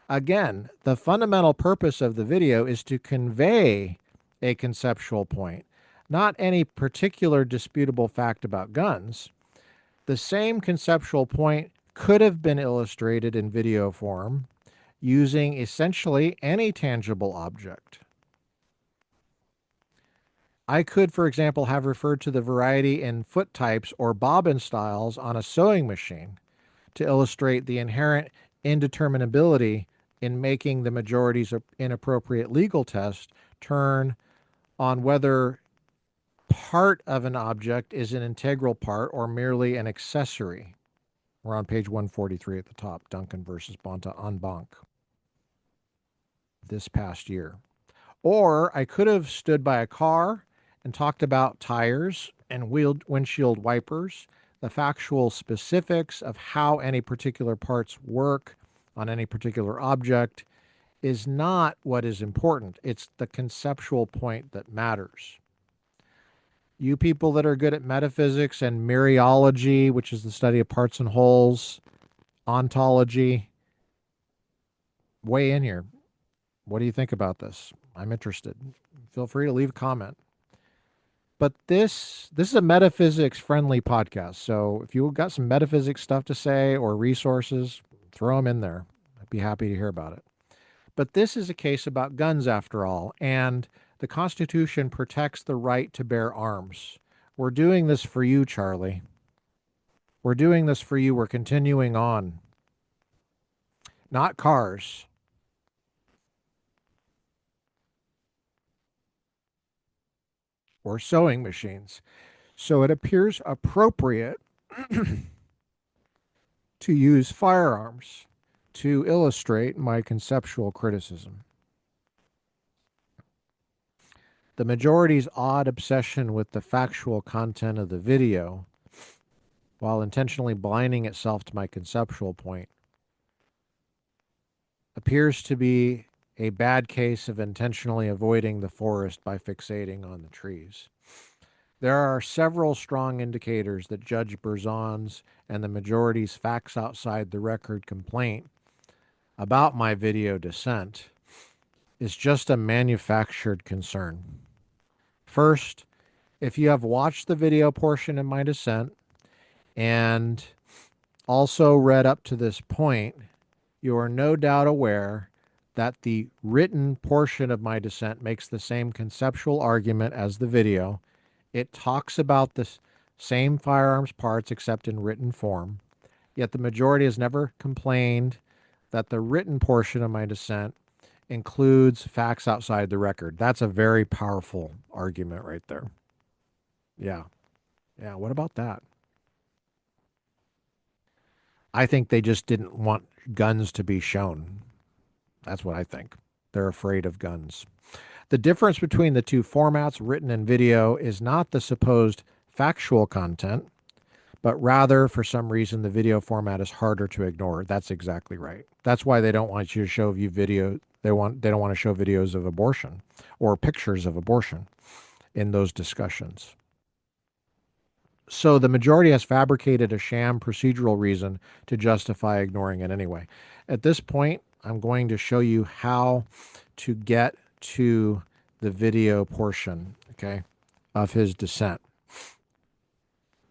Again, the fundamental purpose of the video is to convey a conceptual point, not any particular disputable fact about guns. The same conceptual point could have been illustrated in video form using essentially any tangible object. I could, for example, have referred to the variety in foot types or bobbin styles on a sewing machine to illustrate the inherent indeterminability in making the majority's inappropriate legal test turn on whether part of an object is an integral part or merely an accessory. We're on page 143 at the top, Duncan versus Bonta en banc this past year. Or I could have stood by a car and talked about tires and windshield wipers, the factual specifics of how any particular parts work on any particular object is not what is important. It's the conceptual point that matters. You people that are good at metaphysics and mereology, which is the study of parts and wholes, ontology, weigh in here. What do you think about this? I'm interested. Feel free to leave a comment. But this is a metaphysics friendly podcast. So if you've got some metaphysics stuff to say or resources, throw them in there. I'd be happy to hear about it. But this is a case about guns after all, and the Constitution protects the right to bear arms. We're doing this for you, Charlie. We're doing this for you. We're continuing on. Not cars. Or sewing machines. So it appears appropriate to use firearms to illustrate my conceptual criticism. The majority's odd obsession with the factual content of the video, while intentionally blinding itself to my conceptual point, appears to be a bad case of intentionally avoiding the forest by fixating on the trees. There are several strong indicators that Judge Berzon's and the majority's facts outside the record complaint about my video dissent is just a manufactured concern. First, if you have watched the video portion of my dissent and also read up to this point, you are no doubt aware that the written portion of my dissent makes the same conceptual argument as the video. It talks about the same firearms parts except in written form, yet the majority has never complained that the written portion of my dissent includes facts outside the record. That's a very powerful argument right there. Yeah. Yeah, what about that? I think they just didn't want guns to be shown. That's what I think. They're afraid of guns. The difference between the two formats, written and video, is not the supposed factual content, but rather, for some reason, the video format is harder to ignore. That's exactly right. That's why they don't want you to show you video. They don't want to show videos of abortion or pictures of abortion in those discussions. So the majority has fabricated a sham procedural reason to justify ignoring it anyway. At this point, I'm going to show you how to get to the video portion, okay, of his dissent.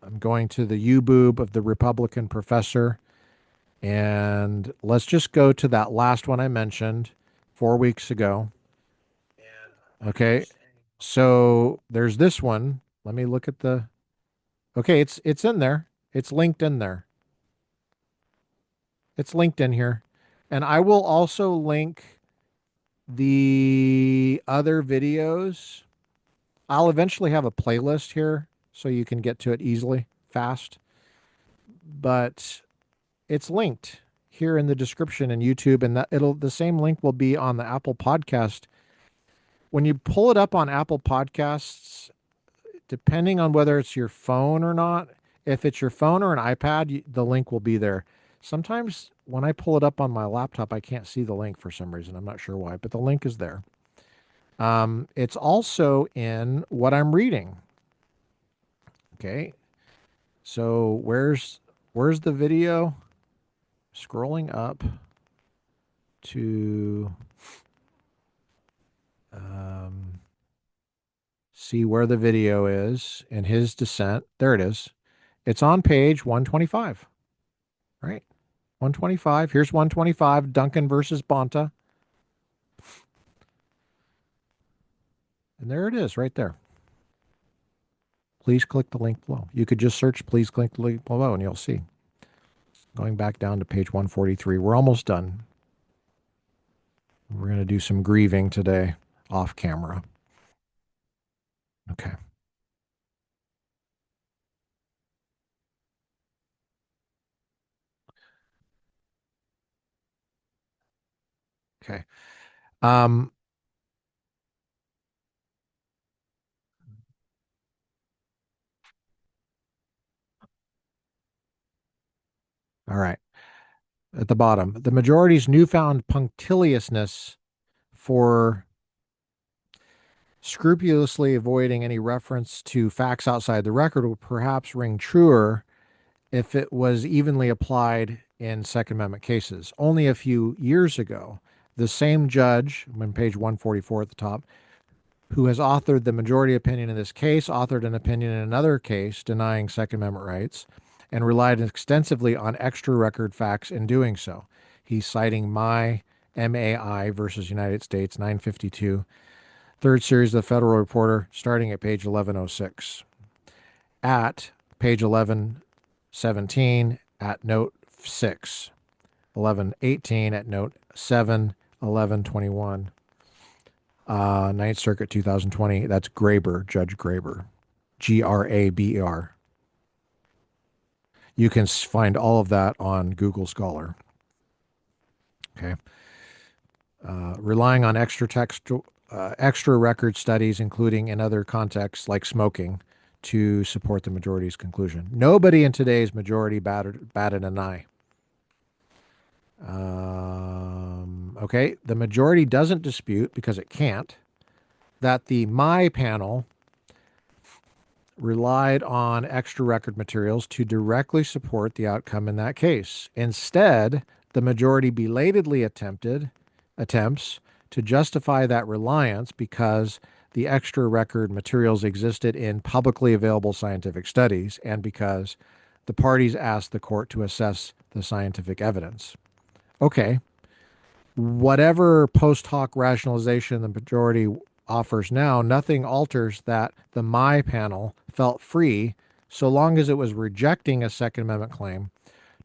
I'm going to the U-boob of the Republican professor, and let's just go to that last one I mentioned 4 weeks ago. Okay, so there's this one. Let me look at the... Okay, it's in there. It's linked in there. It's linked in here. And I will also link the other videos. I'll eventually have a playlist here so you can get to it easily, fast. But it's linked here in the description in YouTube, and that the same link will be on the Apple Podcast. When you pull it up on Apple Podcasts, depending on whether it's your phone or not, if it's your phone or an iPad, the link will be there. Sometimes when I pull it up on my laptop, I can't see the link for some reason. I'm not sure why, but the link is there. It's also in what I'm reading. Okay. So where's the video? Scrolling up to um, see where the video is in his dissent. There it is. It's on page 125, right? 125. Here's 125, Duncan versus Bonta. And there it is right there. Please click the link below. You could just search, please click the link below, and you'll see. Going back down to page 143. We're almost done. We're going to do some grieving today off camera. Okay. Okay. Um, all right. At the bottom, the majority's newfound punctiliousness for scrupulously avoiding any reference to facts outside the record will perhaps ring truer if it was evenly applied in Second Amendment cases. Only a few years ago, the same judge, on page 144 at the top, who has authored the majority opinion in this case, authored an opinion in another case denying Second Amendment rights, and relied extensively on extra record facts in doing so. He's citing MAI versus United States 952, third series of the Federal Reporter, starting at page 1106. At page 1117, at note 6, 1118 at note 7, 1121. Ninth Circuit 2020. That's Graber, Judge Graber. Graber. You can find all of that on Google Scholar. Okay. Relying on extra record studies, including in other contexts like smoking, to support the majority's conclusion. Nobody in today's majority batted an eye. Okay. The majority doesn't dispute, because it can't, that the My panel relied on extra record materials to directly support the outcome in that case. Instead, the majority belatedly attempts to justify that reliance because the extra record materials existed in publicly available scientific studies and because the parties asked the court to assess the scientific evidence. Okay, whatever post hoc rationalization the majority offers now, nothing alters that the My panel felt free, so long as it was rejecting a Second Amendment claim,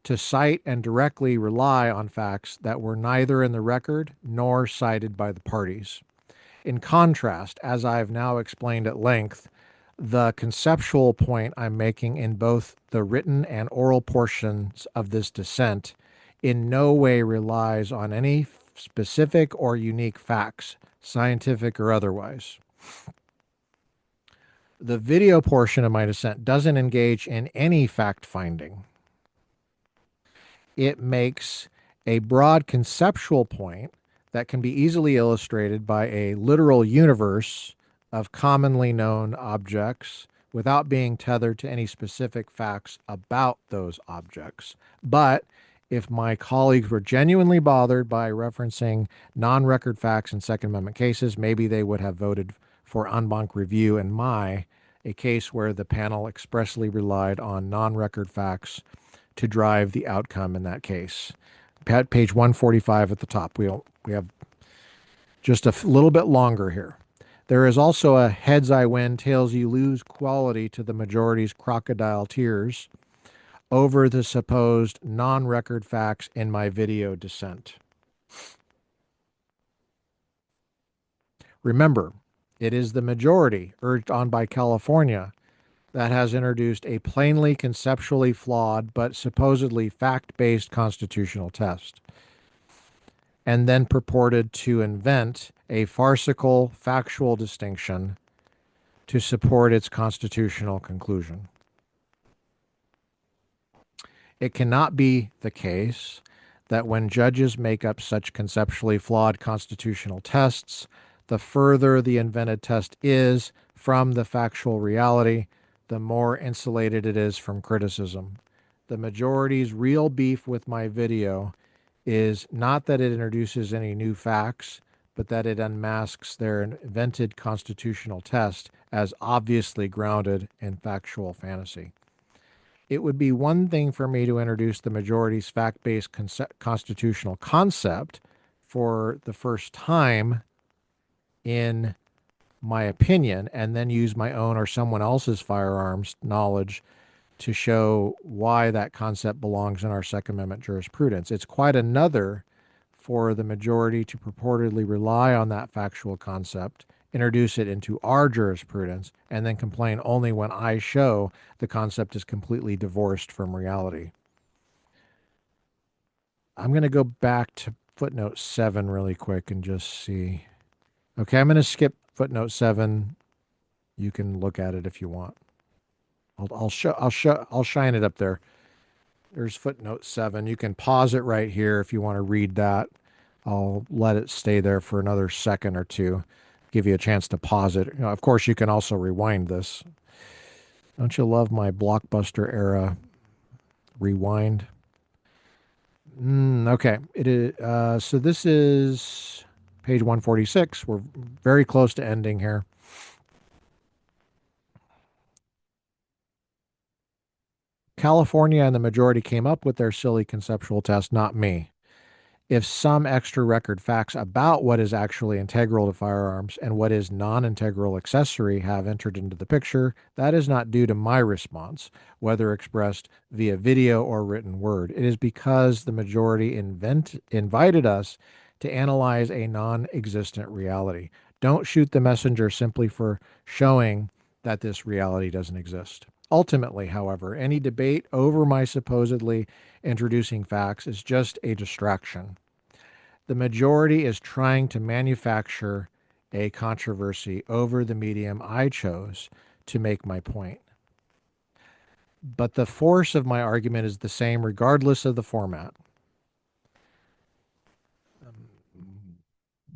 to cite and directly rely on facts that were neither in the record nor cited by the parties. In contrast, as I've now explained at length, the conceptual point I'm making in both the written and oral portions of this dissent in no way relies on any specific or unique facts, scientific or otherwise. The video portion of my dissent doesn't engage in any fact finding. It makes a broad conceptual point that can be easily illustrated by a literal universe of commonly known objects without being tethered to any specific facts about those objects. But if my colleagues were genuinely bothered by referencing non-record facts in Second Amendment cases, maybe they would have voted for en banc review in a case where the panel expressly relied on non-record facts to drive the outcome in that case. Page 145 at the top. We have just a little bit longer here. There is also a heads I win, tails you lose quality to the majority's crocodile tears over the supposed non-record facts in my video dissent. Remember, it is the majority, urged on by California, that has introduced a plainly conceptually flawed but supposedly fact-based constitutional test, and then purported to invent a farcical factual distinction to support its constitutional conclusion. It cannot be the case that when judges make up such conceptually flawed constitutional tests, The further the invented test is from the factual reality, the more insulated it is from criticism. The majority's real beef with my video is not that it introduces any new facts, but that it unmasks their invented constitutional test as obviously grounded in factual fantasy. It would be one thing for me to introduce the majority's fact based constitutional concept for the first time in my opinion, and then use my own or someone else's firearms knowledge to show why that concept belongs in our Second Amendment jurisprudence. It's quite another for the majority to purportedly rely on that factual concept, introduce it into our jurisprudence, and then complain only when I show the concept is completely divorced from reality. I'm going to go back to footnote 7 really quick and just see. Okay, I'm going to skip footnote 7. You can look at it if you want. I'll shine it up there. There's footnote 7. You can pause it right here if you want to read that. I'll let it stay there for another second or two, give you a chance to pause it. You know, of course, you can also rewind this. Don't you love my blockbuster era rewind? Okay. It is. So this is page 146. We're very close to ending here. California and the majority came up with their silly conceptual test, not me. If some extra record facts about what is actually integral to firearms and what is non-integral accessory have entered into the picture, that is not due to my response, whether expressed via video or written word. It is because the majority invited us to analyze a non-existent reality. Don't shoot the messenger simply for showing that this reality doesn't exist. Ultimately, however, any debate over my supposedly introducing facts is just a distraction. The majority is trying to manufacture a controversy over the medium I chose to make my point. But the force of my argument is the same regardless of the format.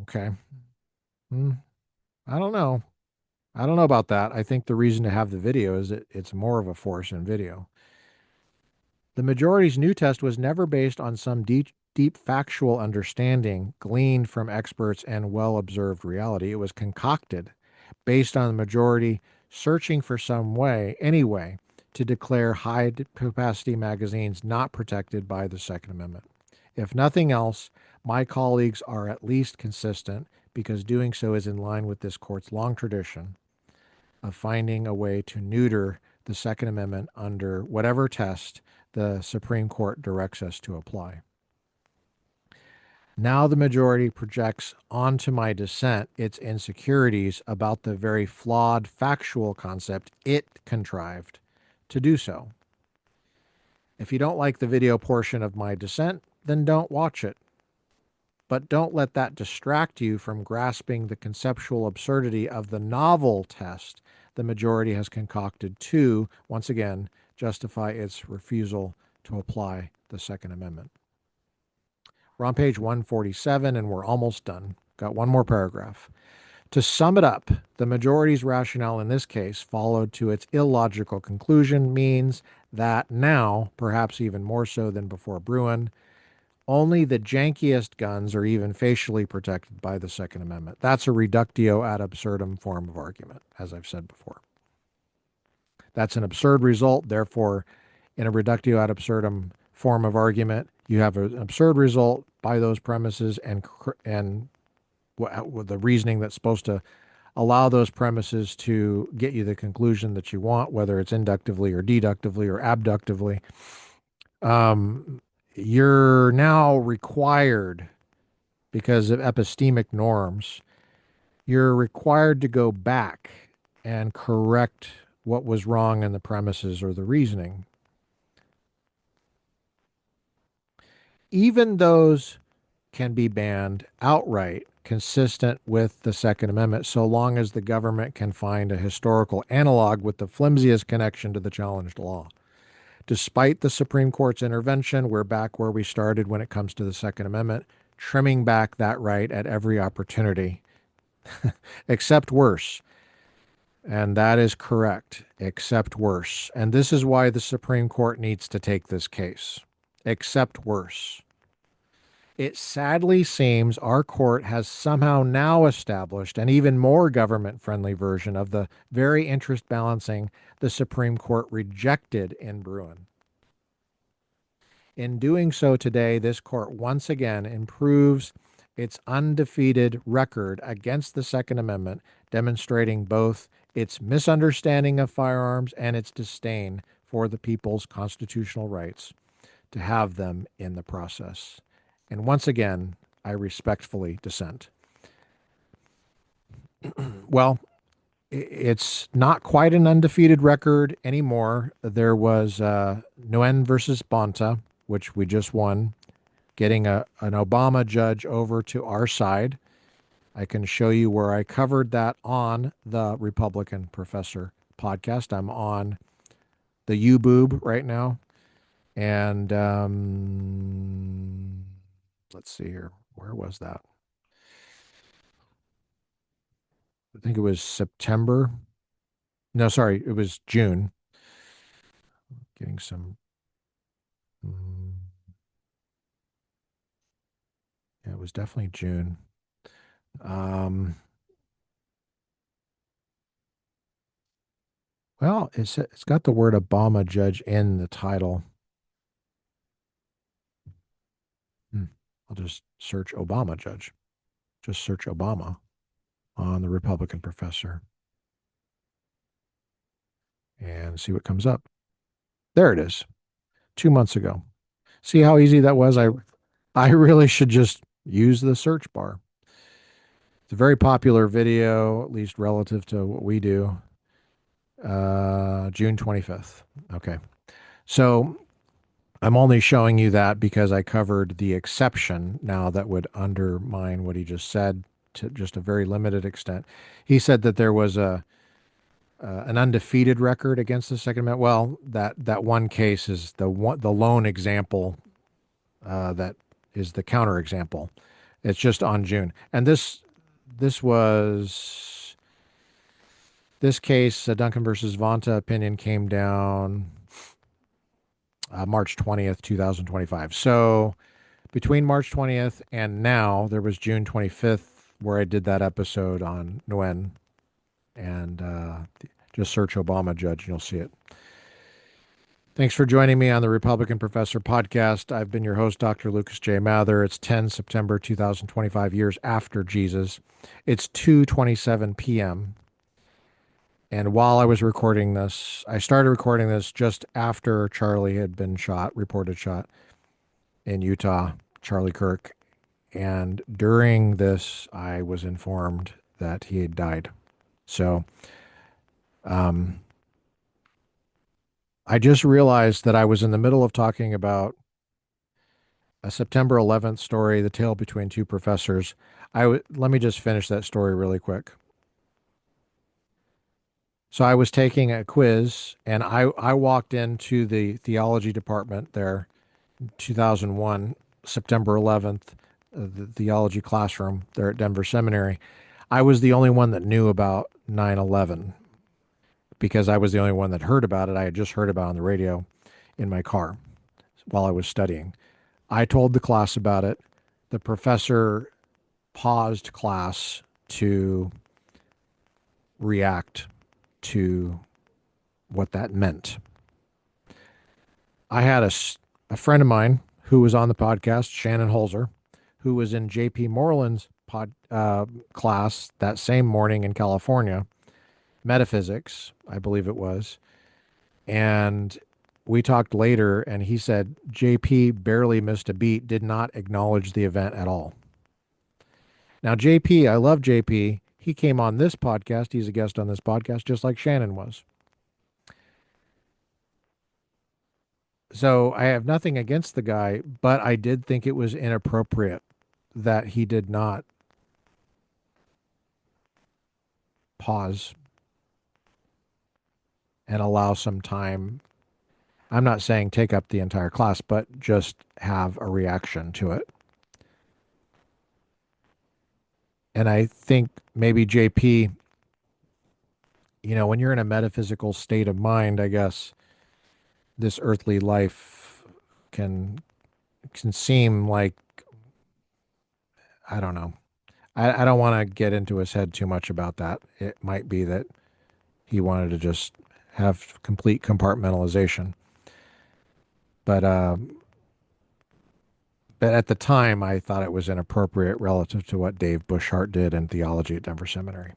Okay. I don't know. I don't know about that. I think the reason to have the video is that it's more of a force in video. The majority's new test was never based on some deep factual understanding gleaned from experts and well-observed reality. It was concocted based on the majority searching for some way, anyway, to declare high-capacity magazines not protected by the Second Amendment. If nothing else, my colleagues are at least consistent because doing so is in line with this court's long tradition of finding a way to neuter the Second Amendment under whatever test the Supreme Court directs us to apply. Now the majority projects onto my dissent its insecurities about the very flawed factual concept it contrived to do so. If you don't like the video portion of my dissent, then don't watch it. But don't let that distract you from grasping the conceptual absurdity of the novel test the majority has concocted to, once again, justify its refusal to apply the Second Amendment. We're on page 147 and we're almost done. Got one more paragraph. To sum it up, the majority's rationale in this case, followed to its illogical conclusion, means that now, perhaps even more so than before Bruin, only the jankiest guns are even facially protected by the Second Amendment. That's a reductio ad absurdum form of argument, as I've said before. That's an absurd result. Therefore, in a reductio ad absurdum form of argument, you have an absurd result by those premises and with the reasoning that's supposed to allow those premises to get you the conclusion that you want, whether it's inductively or deductively or abductively. You're now required, because of epistemic norms, you're required to go back and correct what was wrong in the premises or the reasoning. Even those can be banned outright, consistent with the Second Amendment, so long as the government can find a historical analog with the flimsiest connection to the challenged law. Despite the Supreme Court's intervention, we're back where we started when it comes to the Second Amendment, trimming back that right at every opportunity. Except worse. And that is correct, except worse. And this is why the Supreme Court needs to take this case. Except worse. It sadly seems our court has somehow now established an even more government friendly version of the very interest balancing the Supreme Court rejected in Bruin. In doing so today, this court once again improves its undefeated record against the Second Amendment, demonstrating both its misunderstanding of firearms and its disdain for the people's constitutional rights to have them in the process. And once again, I respectfully dissent. Well, it's not quite an undefeated record anymore. There was Nguyen versus Bonta, which we just won, getting an Obama judge over to our side. I can show you where I covered that on the Republican Professor podcast. I'm on the U-Boob right now. And let's see here. Where was that? I think it was September. No, sorry, it was June. Getting some. mm, yeah, it was definitely June. Um, well, it's got the word Obama judge in the title. Hmm. I'll just search Obama judge. Just search Obama on the Republican Professor and see what comes up. There it is. 2 months ago. See how easy that was? I really should just use the search bar. It's a very popular video, at least relative to what we do. June 25th. Okay. So I'm only showing you that because I covered the exception now that would undermine what he just said to just a very limited extent. He said that there was an undefeated record against the Second Amendment. Well, that one case is the lone example that is the counterexample. It's just on June, and this was this case, Duncan versus Bonta opinion came down March 20th, 2025. So between March 20th and now, there was June 25th where I did that episode on Nguyen, and just search Obama judge and you'll see it. Thanks for joining me on the Republican Professor podcast. I've been your host, Dr. Lucas J. Mather. It's 10 September 2025, years after Jesus. It's 2:27 p.m. And while I was recording this, I started recording this just after Charlie had been shot, reported shot in Utah, Charlie Kirk. And during this, I was informed that he had died. So, I just realized that I was in the middle of talking about a September 11th story, The Tale Between Two Professors. Let me just finish that story really quick. So I was taking a quiz and I walked into the theology department there, 2001, September 11th, the theology classroom there at Denver Seminary. I was the only one that knew about 9/11 because I was the only one that heard about it. I had just heard about it on the radio in my car while I was studying. I told the class about it. The professor paused class to react to what that meant. I had a friend of mine who was on the podcast, Shannon Holzer, who was in J.P. Moreland's class that same morning in California, metaphysics, I believe it was. And we talked later, and he said JP barely missed a beat, did not acknowledge the event at all. Now, JP, I love JP. He came on this podcast. He's a guest on this podcast, just like Shannon was. So I have nothing against the guy, but I did think it was inappropriate that he did not pause and allow some time. I'm not saying take up the entire class, but just have a reaction to it. And I think maybe JP, when you're in a metaphysical state of mind, I guess this earthly life can can seem like, I don't know. I don't want to get into his head too much about that. It might be that he wanted to just have complete compartmentalization. But but at the time, I thought it was inappropriate relative to what Dave Bushart did in theology at Denver Seminary.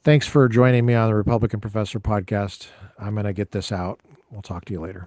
Thanks for joining me on the Republican Professor podcast. I'm going to get this out. We'll talk to you later.